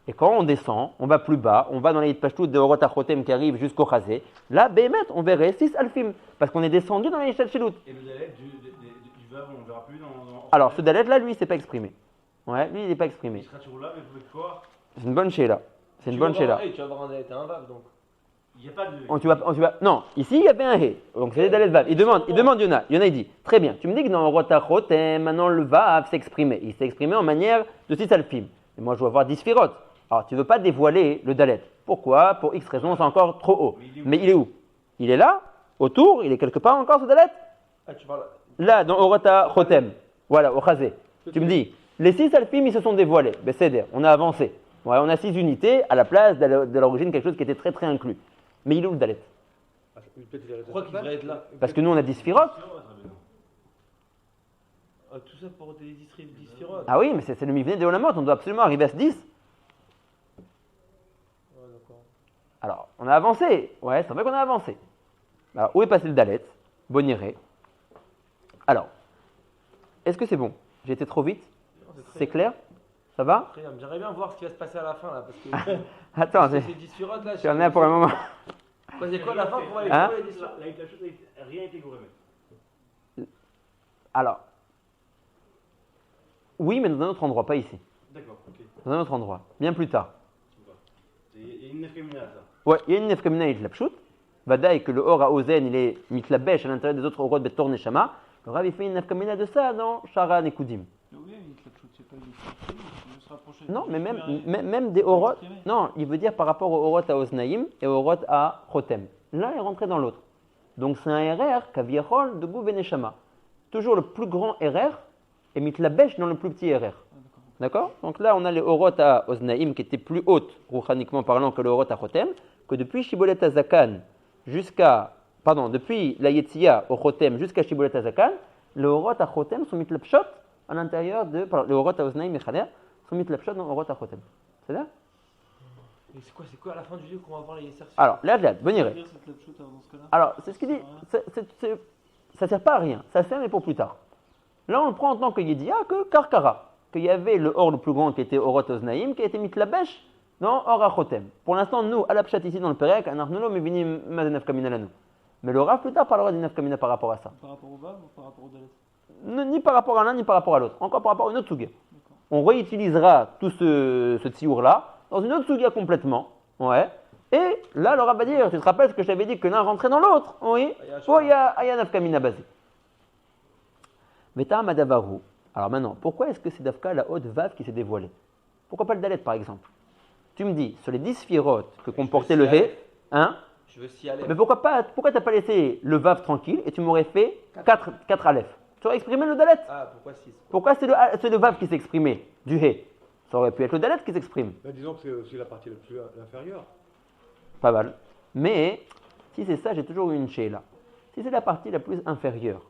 Et quand on descend, on va plus bas, on va dans les Pashtout de Orot HaChotem qui arrivent jusqu'au Chazé, là, Bémet, on verrait 6 alphim, parce qu'on est descendu dans les Ishtel Shelut. Et le dalet du vav, on ne verra plus dans. Alors, ce dalet là, lui, il ne s'est pas exprimé. Ouais, lui, il n'est pas exprimé. Il sera toujours là, mais vous pouvez quoi? C'est une bonne chéla. C'est une bonne chéla. Tu vas avoir un dalet et un vav donc. Il n'y a pas de. Non, ici, il y avait un hé. Donc, c'est le dalet vav. Il demande Yona. Yona, il dit très bien, tu me dis que dans Orot HaChotem, maintenant le vav s'est exprimé. Il s'est exprimé en manière de 6 alphim. Et moi, je dois avoir 10 firotes. Alors, tu ne veux pas dévoiler le dalet. Pourquoi? Pour X raisons, c'est encore trop haut. Mais il est où? Il est là, autour, il est quelque part encore ce dalet? Ah, tu parles. Là, dans Orot HaChotem. Voilà, au Chazé. Tu me dis, les 6 alphim, ils se sont dévoilés. Ben, c'est on a avancé. Ouais, on a 6 unités à la place de l'origine, quelque chose qui était très très inclus. Mais il est où le dalet? Pourquoi qu'il devrait être là? Parce que nous, on a 10 firotes. Tout ça pour des 10 firotes. Ah oui, mais c'est le mivné des Olamot, on doit absolument arriver à ce 10. Alors, on a avancé. Ouais, c'est vrai qu'on a avancé. Alors, où est passé le dalet? Boniré. Alors, est-ce que c'est bon? J'ai été trop vite? C'est clair? Ça va? J'aimerais bien voir ce qui va se passer à la fin là. Parce que attends, ces 10 firotes là. j'en ai pour un moment. C'est quoi la fin pour aller Hein? les 10 firotes? La chose n'a rien été gourmet. Alors, oui, mais dans un autre endroit, pas ici. D'accord, ok. Dans un autre endroit, bien plus tard. Il y a une nefkamina ça. Ouais, il y a une nefkamina itlapshut. Vadaï que le or à Ozen, il est mitlabesh à l'intérieur des autres orot betor neshama. Le Rav, il fait une nefkamina de ça dans Shara Nekudim. Non, mais même des orot. Non, il veut dire par rapport aux orot à Oznaïm et aux orot à Chotem. L'un est rentré dans l'autre. Donc c'est un RR kaviachol de Gouv Neshama. Toujours le plus grand RR et mitlabesh dans le plus petit RR. D'accord? Donc là, on a les orot à Oznaïm qui étaient plus hautes, rouchaniquement parlant, que les orot à Chotem, que depuis Shibolet Azakan depuis la Yetzia au Chotem jusqu'à Shibolet Azakan, les orot à Chotem sont mitlapshot à l'intérieur de. Les orot à Oznaïm et Chader sont mitlapshot dans orot à Chotem. C'est là? Mais c'est quoi à la fin du livre qu'on va voir les insertions? Alors, là, boniré. Alors, c'est ce qu'il dit. Ça ne sert pas à rien. Ça sert, mais pour plus tard. Là, on le prend en tant que Yedia, que Karkara. Qu'il y avait le or le plus grand qui était Orot Oznaïm, qui a été mitlabesh dans Or Achotem. Pour l'instant, nous, à la pchat ici dans le Perek, Anarnulo, mais vinim mazenef kamina lanu. Mais le Rav plus tard parlera d'inef kamina par rapport à ça. Par rapport au Vav ou par rapport au Dalet? Ni par rapport à l'un, ni par rapport à l'autre. Encore par rapport à une autre suge. on réutilisera tout ce tiour-là dans une autre sugia complètement. Ouais. Et là, le Rav va dire, tu te rappelles ce que je t'avais dit que l'un rentrait dans l'autre? Oui. Oh, il y a nafkamina basé. Veta madavaru. Alors maintenant, pourquoi est-ce que c'est Dafka la haute vav qui s'est dévoilée? Pourquoi pas le dalet par exemple? Tu me dis, sur les 10 sphirotes que comportait le He, hein? Je veux s'y aller. Mais pourquoi t'as pas laissé le vav tranquille et tu m'aurais fait 4 aleph? Tu aurais exprimé le dalet. Ah, pourquoi 6? Pourquoi c'est le vav qui s'est exprimé du He? Ça aurait pu être le dalet qui s'exprime. Ben, disons que c'est aussi la partie la plus inférieure. Pas mal. Mais, si c'est ça, j'ai toujours eu une là. Si c'est la partie la plus inférieure,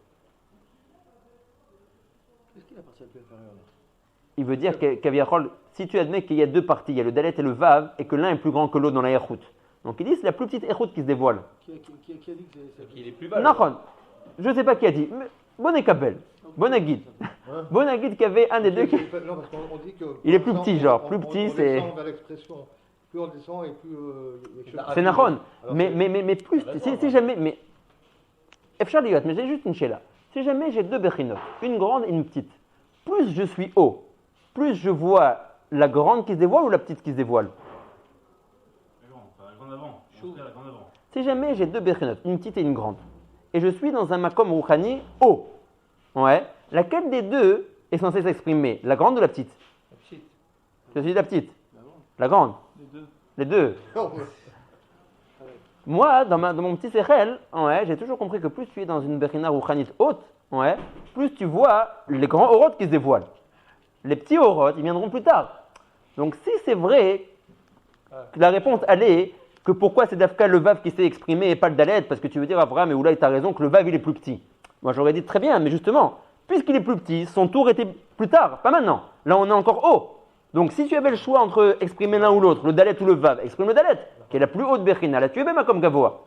Qu'est-ce qui est la partie la plus inférieure là? il veut dire qu'Aviachol, si tu admets qu'il y a deux parties, il y a le dalet et le vav, et que l'un est plus grand que l'autre dans la erhout. Donc il dit c'est la plus petite erhout qui se dévoile. Qui a dit que c'est Il est plus bas. Nahon. Je ne sais pas qui a dit. Mais bon Kabel. Bon Aguide. Bon Aguide qui avait un des deux qui. Non, parce qu'on dit que. Il est plus petit, genre. Plus petit, c'est. On descend vers l'expression. Plus on descend et plus. C'est Nahon. Mais plus. Si jamais. Mais. Efchar Liot, mais j'ai juste une chéla. Si jamais j'ai deux bechinot, une grande et une petite, plus je suis haut, plus je vois la grande qui se dévoile ou la petite qui se dévoile? La grande avant. La grande avant. Si jamais j'ai deux bechinot, une petite et une grande, et je suis dans un makom rouchani haut, ouais, laquelle des deux est censée s'exprimer? La grande ou la petite? La petite. Je suis la petite. La grande. Les deux. Moi, dans mon petit sechel, ouais, j'ai toujours compris que plus tu es dans une bechina rouchanite haute, ouais, plus tu vois les grands orotes qui se dévoilent. Les petits orotes, ils viendront plus tard. Donc si c'est vrai que la réponse elle est que pourquoi c'est Dafka le Vav qui s'est exprimé et pas le Dalet, parce que tu veux dire Abraham et Oulaï, tu as raison que le Vav il est plus petit. Moi j'aurais dit très bien, mais justement, puisqu'il est plus petit, son tour était plus tard, pas maintenant. Là on est encore haut. Donc si tu avais le choix entre exprimer l'un ou l'autre, le Dalet ou le Vav, exprime le Dalet, qui est la plus haute Bechina. Là tu es bien Makom Gavoa.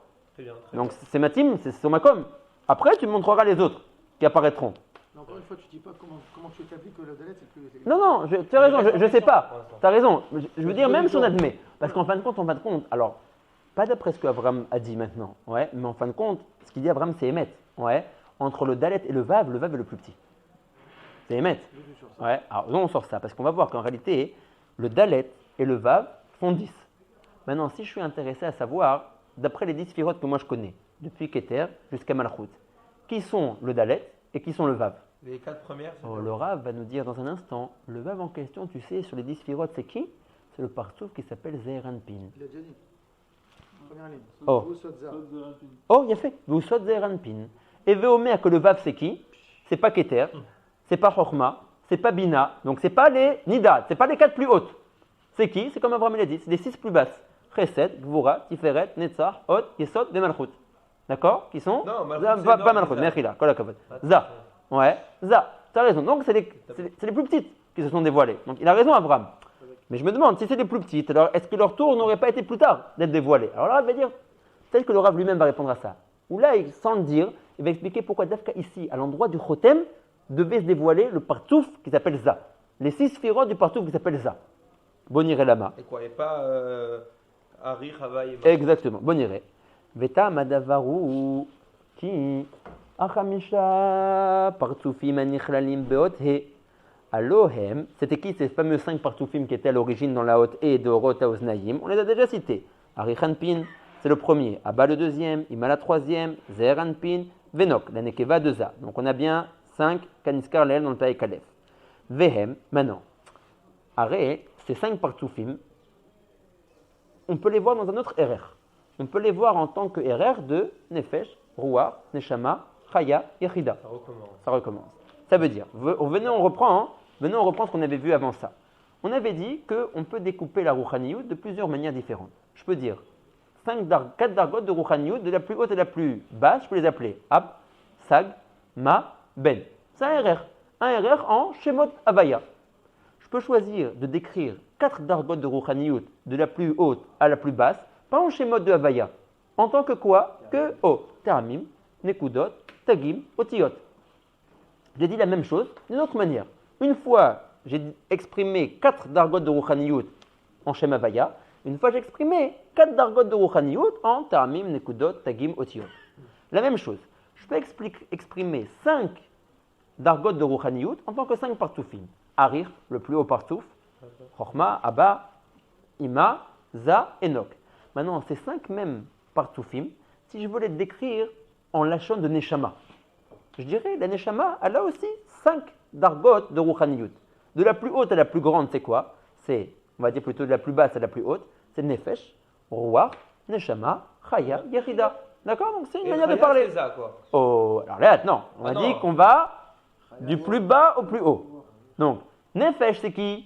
Donc c'est ma team, c'est son Makom. Après tu montreras les autres qui apparaîtront. Mais encore une fois, tu dis pas comment tu établis que le dalet c'est plus. Non, tu as raison, je ne sais pas. Tu as raison. Je veux dire, même si on admet. Parce qu'en fin de compte, alors, pas d'après ce qu'Abraham a dit maintenant, ouais, mais en fin de compte, ce qu'il dit Abraham, c'est Emet. Ouais, entre le Dalet et le Vav est le plus petit. C'est Emet. Ouais, alors nous, on sort ça, parce qu'on va voir qu'en réalité, le Dalet et le Vav font 10. Maintenant, si je suis intéressé à savoir, d'après les 10 sphirotes que moi je connais, depuis Keter jusqu'à Malchut, qui sont le Dalet et qui sont le Vav? Les 4 premières, c'est Le Rav va nous dire dans un instant, le Vav en question, tu sais, sur les 10 sphirotes, c'est qui? C'est le partouf qui s'appelle Zeranpin. Il a déjà dit. Première ligne. Oh. Vous Sotza. Oh, il a fait. Vous soit Zeranpin. Et Veomer que le Vav, c'est qui? C'est pas Keter, c'est pas Chochma, c'est pas Bina, donc c'est pas les Nidad, c'est pas les 4 plus hautes. C'est qui? C'est comme Abraham l'a dit, c'est les 6 plus basses. Chesed, Gvura, Tiferet, Netzach, Hod, Yesod, Vemalchut. D'accord? Qui sont? Non, Malchut, Pas c'est Malchut, Za. Mechila, Kol HaKavod. Za. Ouais, Za. Tu as raison. Donc, c'est les plus petites qui se sont dévoilées. Donc, il a raison, Abraham. Mais je me demande, si c'est les plus petites, alors est-ce que leur tour n'aurait pas été plus tard d'être dévoilé? Alors là, il va dire, peut-être que le Rav lui-même va répondre à ça. Ou là, sans le dire, il va expliquer pourquoi Dafka ici, à l'endroit du Chotem, devait se dévoiler le partouf qui s'appelle Za. Les 6 sphirotes du partouf qui s'appelle Za. Boniré Lama. Et quoi? Et pas Ari, Havaï. Exactement, Boniré. Veta Madavaru ki Achamisha Partoufim Anichlalim Beot He. Alohem, c'était qui ces fameux 5 partoufim qui étaient à l'origine dans la haute et de Orot Aoznaïm? On les a déjà cités. Arichanpin, c'est le premier. Abba le deuxième. Ima la troisième. Zeranpin. Venok, la Nekeva de Za. Donc on a bien 5 Kaniskar Leel dans le Taïk Aleph. Vehem, maintenant. Aré, ces 5 partoufim, on peut les voir dans un autre RR. On peut les voir en tant que RR de Nefesh, Ruach, Neshama, Chaya, Yechida. Ça recommence. Ça veut dire, venez on reprend ce qu'on avait vu avant ça. On avait dit qu'on peut découper la Rouchaniyut de plusieurs manières différentes. Je peux dire 4 dargot de Rouchaniyut, de la plus haute et la plus basse, je peux les appeler Ab, Sag, Ma, Ben. C'est un RR. Un RR en Shemot Avaya. Je peux choisir de décrire 4 dargot de Rouchaniyut, de la plus haute à la plus basse, pas en Shemot de Avaya. En tant que quoi? Que Teramim, Nekudot, Tagim, Otiyot. J'ai dit la même chose d'une autre manière. Une fois, j'ai exprimé 4 dargot de Rouchaniyut en Shem Havaya. Une fois, j'ai exprimé 4 dargot de Rouchaniyut en Ta'amim, Nekudot, Tagim, Otiyot. La même chose. Je peux exprimer 5 dargot de Rouchaniyut en tant que 5 partoufim. Arir, le plus haut partouf, Chochma, Abba, Ima, Za, Enoch. Maintenant, ces 5 mêmes partoufim, si je voulais les décrire en lachon de Neshama, je dirais, la Neshama, elle a aussi 5 dargot de Rouchaniyut. De la plus haute à la plus grande, c'est quoi? C'est, on va dire plutôt de la plus basse à la plus haute, c'est Nefesh, Ruach, Neshama, Chaya, Yechida. D'accord? Donc c'est une manière de parler. C'est ça, quoi. Oh, alors là, non, on a dit qu'on va du plus bas au plus haut. Donc, Nefesh, c'est qui?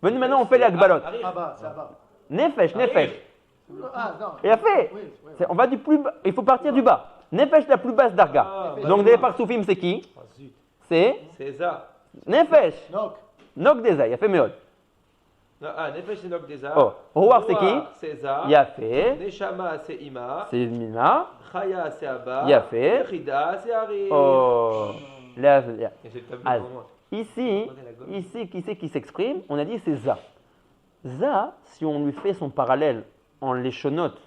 Venez maintenant, on fait les Akbalot. Abba, c'est Abba. Nefesh, Nefesh. Ah, non. Il a fait. On va du plus bas, il faut partir du bas. Nefesh, la plus basse d'Arga. Donc, des parsoufim, c'est qui? C'est C'est ça. Nefesh. Nok. Nok Deza, il a fait Meod. Nefesh c'est Nok Deza. Oh, Ruach, c'est qui? C'est Ça. Il a fait. Neshama c'est Ima. C'est Mina. Chaya c'est Abba. Il a fait. Yechida c'est Ari. Oh. Là, Et j'ai pas vu Ah, pour moi. Ici, qui c'est qui s'exprime? On a dit c'est Za. Za, si on lui fait son parallèle en l'échonote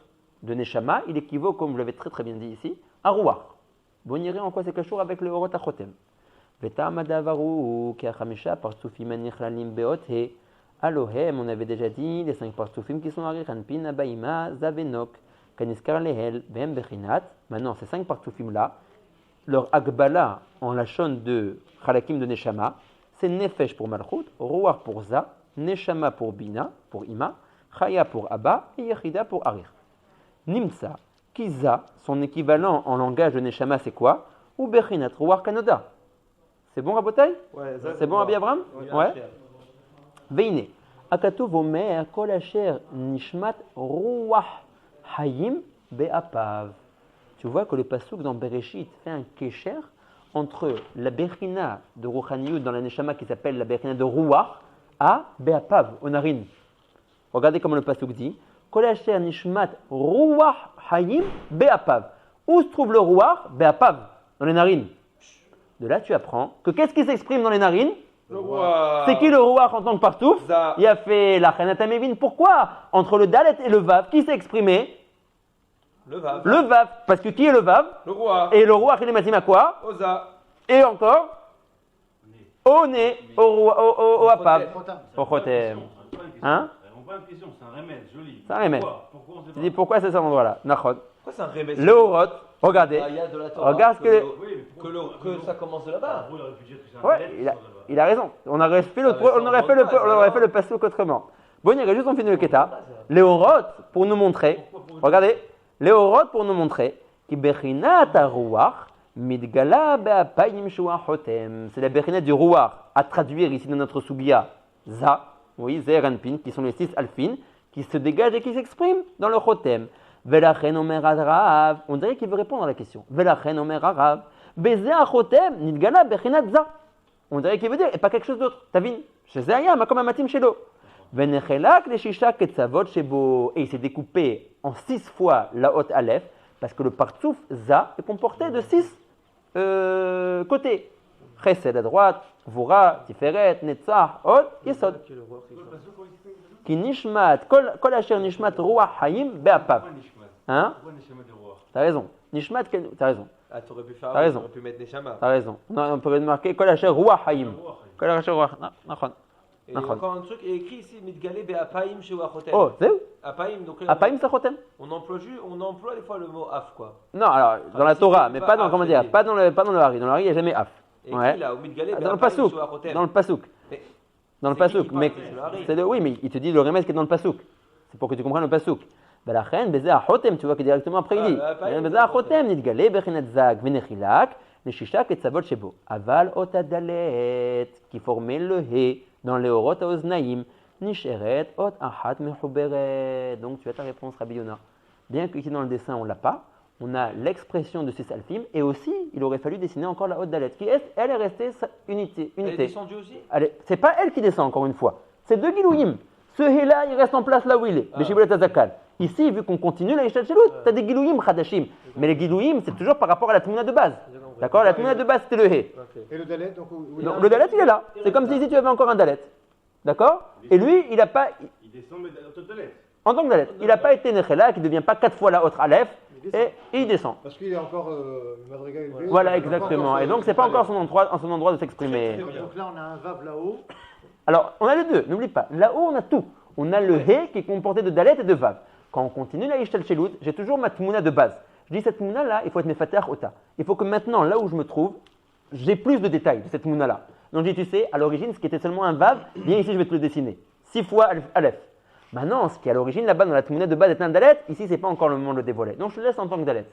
de Neshama, il équivaut, comme vous l'avez très très bien dit ici, à Ruach. Bon, on irait en quoi c'est quelque chose avec le Orot Achotem. Vetamadavarou, Keachamisha, Partsufim Anichlalim Beothe, Alohem, on avait déjà dit, les 5 Partsufim qui sont Ari, Hanpin, Abaïma, Zavenok, Kaniskar Lehel, Vem Bechinat. Maintenant, ces 5 Partsufim là, leur Akbala en la chaîne de Chalakim de Neshama, c'est Nefesh pour Malchut, Ruach pour Za, Neshama pour Bina, pour Ima, Chaya pour Abba et Yechida pour Arir. Nimsa, Kiza, son équivalent en langage de Neshama, c'est quoi? Ou Bechinat Ruach Kanoda. C'est bon, Rabotai? Ouais, C'est bon, Rabbi Abraham? Ouais. Veine, Akatuv Omer, Kol Asher Nishmat Ruach Hayim Be'apav. Tu vois que le pasuk dans Bereshit fait un kesher entre la Bechina de Rouchaniyut dans la Neshama qui s'appelle la Bechina de Ruach à Be'apav, au narine. Regardez comment le pasuk dit. Kol asher nishmat Ruach hayim Be'apav. Où se trouve le Ruach? Be'apav, dans les narines. De là, tu apprends que qu'est-ce qui s'exprime dans les narines? Le Ruach. C'est qui le Ruach en tant que partouf? Ça. Il a fait la Chanatamévin. Pourquoi? Entre le Dalet et le Vav, qui s'est exprimé? Le Vav. Le Vav. Parce que qui est le Vav? Le Ruach. Et le Ruach, il est matim à quoi? Oza. Et encore? Au nez, au Apav. Chotam. Au Chotem. Hein? On prend une question, c'est un remède, joli. C'est un remède. Pourquoi on se Tu débat? dis pourquoi c'est cet endroit-là? Nachod. Pourquoi c'est un remède? Le Horot, regardez. Il y a de la Torah. Regarde ce que. Oui, mais Que ça commence de là-bas. Pourquoi il aurait pu dire que c'est un Ouais, remède? il a raison. On aurait fait le, Ah, mais ça, on aurait on fait le, voit pas, on aurait ça, fait le pasuk autrement. Bon, il y aurait juste on finit le Keta. Les Horot, pour nous montrer. Regardez. Les Horot, pour nous montrer. Ki bechinat ha-ruach midgala be'apayim shuachotem. C'est la bechinat du ruach. À traduire ici dans notre sugia. Za, oui, Zer Anpin, qui sont les 6 alfines, qui se dégagent et qui s'expriment dans le chotem. Velachen omer Rav. On dirait qu'il veut répondre à la question. Velachen omer Rav. Beze achotem nidgala bechinat za. On dirait qu'il veut dire, et pas quelque chose d'autre. T'avines, chez Zayam, comme un matim chez l'eau. Venechelak les shisha ketzavot shebo. Et il s'est découpé en 6 fois la haute aleph, parce que le partsouf za est comporté de 6 côtés. Chesed à droite, Vura, Tiferet, Netzach, Od, Yesod. Qui nishmat, kol asher nishmat ruach hayim be'apav. Pourquoi Nishmat? Hein? Pourquoi Neshama de roi? T'as raison. Nishmat, t'as raison. Ah, t'aurais pu faire. T'as raison. T'aurais pu mettre Neshama. T'as raison. Non, on peut marquer kol asher ruach hayim. Kol asher ruach. Nachon. Et encore un truc, il est écrit ici, Midgalé be'apaim shuachotem. Oh, c'est où? Apaim, donc Apaim sachotem? on emploie des fois le mot af, quoi. Non, alors, dans la ici, Torah, c'est mais pas pas dans, af, comment c'est dire, dit. pas dans le Hari. Dans le Hari, il n'y a jamais af. Et Ouais. qui là, au Midgalé Dans le be'apaim pasuk. shuachotem. Dans le pasuk. Mais Dans le c'est qui pasuk. qui Mais parle, c'est le Hari. c'est oui, mais il te dit le remède qui est dans le pasuk. C'est pour que tu comprennes le pasuk. Balachen, beze achotem, tu vois que directement après il dit. Beze achotem, nidgale bechinat zag, venechilak, neshisha ketzavot shebo. Aval otadalet, qui formait le he dans les orot haoznaim, nisheret ot achat mechuberet. Donc tu as ta réponse, Rabbi Yona. Bien qu'ici dans le dessin on l'a pas, on a l'expression de ces alfim et aussi il aurait fallu dessiner encore la haute dalet, qui elle est restée unité. Elle est descendue aussi. C'est pas elle qui descend encore une fois, c'est deux gilouim. Ce hé-là, il reste en place là où il est, Beshibolet Azakal. Ici, vu qu'on continue la Yishat Shelut, tu as des gilouim chadashim. Mais les gilouim, c'est toujours par rapport à la Tmouna de base. D'accord? La Tmouna de base, c'était le hé. Et le Dalet, donc où Donc le dalet, il est là. C'est comme si ici tu avais encore un dalet. D'accord? Et lui, il n'a pas. descend, mais dans toute lettre. En tant que Dalet. Il n'a pas été Nechela, qui ne devient pas 4 fois la autre Aleph, et il descend. Parce qu'il est encore Madriga élevé. Voilà, il est encore exactement. encore Et donc, sur- c'est pas encore son endroit de s'exprimer. Donc là, on a un Vav là-haut. Alors, on a les deux, n'oublie pas. Là-haut, on a tout. On a le He qui est comporté de Dalet et de Vav. Quand on continue la Ishtal Shelut, j'ai toujours ma Tmouna de base. Je dis cette Tmouna-là, il faut être Mefater Ota. Il faut que maintenant, là où je me trouve, j'ai plus de détails de cette Tmouna-là. Donc je dis, tu sais, à l'origine, ce qui était seulement un Vav, viens ici, je vais te le dessiner. 6 fois Aleph. Maintenant, ce qui est à l'origine là-bas dans la Tmouna de base est un Dalet, ici, c'est pas encore le moment de le dévoiler. Donc je te laisse en tant que Dalet.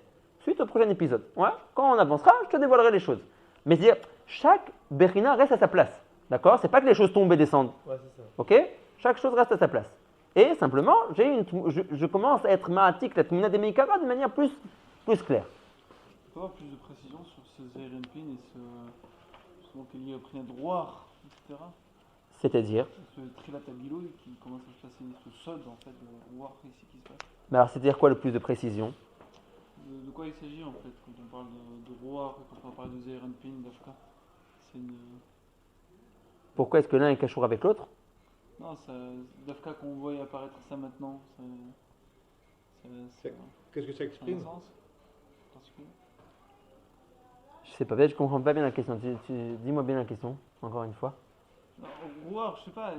Suite au prochain épisode. Ouais, quand on avancera, je te dévoilerai les choses. Mais c'est-à-dire, chaque Bechina reste à sa place. D'accord? C'est pas que les choses tombent et descendent. Ouais, c'est ça. Ok? Chaque chose reste à sa place. Et simplement, je commence à être ma'atik la Tmouna des Meikara de manière plus claire. Tu peux avoir plus de précision sur ce Zeirenpin et ce justement qu'il y a pris un droit, etc. C'est-à-dire. Ce Trilat Abilou qui commence à se passer, ce sod en fait, de voir ici qui se passe. Mais alors, c'est-à-dire quoi le plus de précision? De quoi il s'agit en fait quand on parle de roi, quand on parle de Zeirenpin, d'Afka? C'est une. Pourquoi est-ce que l'un est cachour avec l'autre? Non, d'Afka qu'on voit apparaître ça maintenant, Qu'est-ce que ça ça a exprime? un sens particulier. Je sais pas, peut-être que je comprends pas bien la question. Dis-moi bien la question, encore une fois. Non, roi, je sais pas,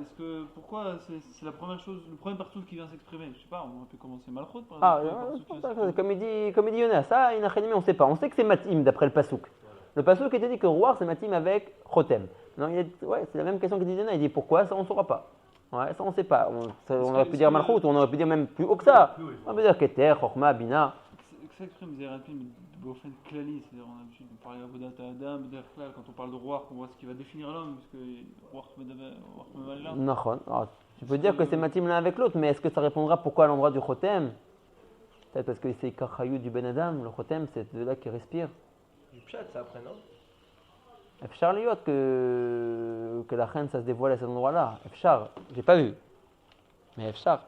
pourquoi c'est la première chose, le premier partout qui vient s'exprimer? Je sais pas, on aurait pu commencer Malchut par Ah, exemple. le premier partout qui vient s'exprimer. comme il dit Yonah, ça, Inachanimi, on ne sait pas. On sait que c'est Matim d'après le Passouk. Le Passouk était dit que roi c'est Matim avec Chotem. Non, c'est la même question qu'il dit Yonah. Il dit pourquoi, ça on ne saura pas. Ouais, ça on ne sait pas. On aurait pu dire Malchut, on aurait pu dire même plus haut que ça. On peut dire Keter, Chochma, Bina. Que s'exprime Zeirenpin de Bofen Klali, c'est-à-dire on a l'habitude de parler à Vodat Adam, quand on parle de roi, on voit ce qui va définir l'homme, parce que roi là. Nachon. Alors, tu peux dire que c'est Matim l'un avec l'autre, mais est-ce que ça répondra pourquoi à l'endroit du Chotem? Peut-être parce que c'est Kachayou du Ben Adam, le Chotem, c'est de là qui respire. Du Pshat, ça après, non? Efchar liot que la reine ça se dévoile à cet endroit-là. Efchar, j'ai pas vu. Mais Efchar.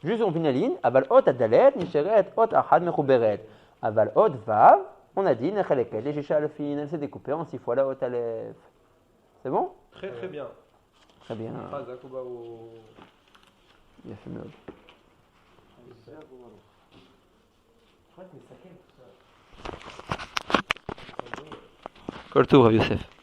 Juste on finit la ligne. Aval ot adalet, nisheret ot ahad mechuberet. Aval ot vav, on a dit necheleket, les shisha alefin, elle s'est découpée en 6 fois la ot alef. C'est bon? Très très bien. Très bien. Phrase Akuba au. Il a fait mieux. Kol tov, Rav Yosef.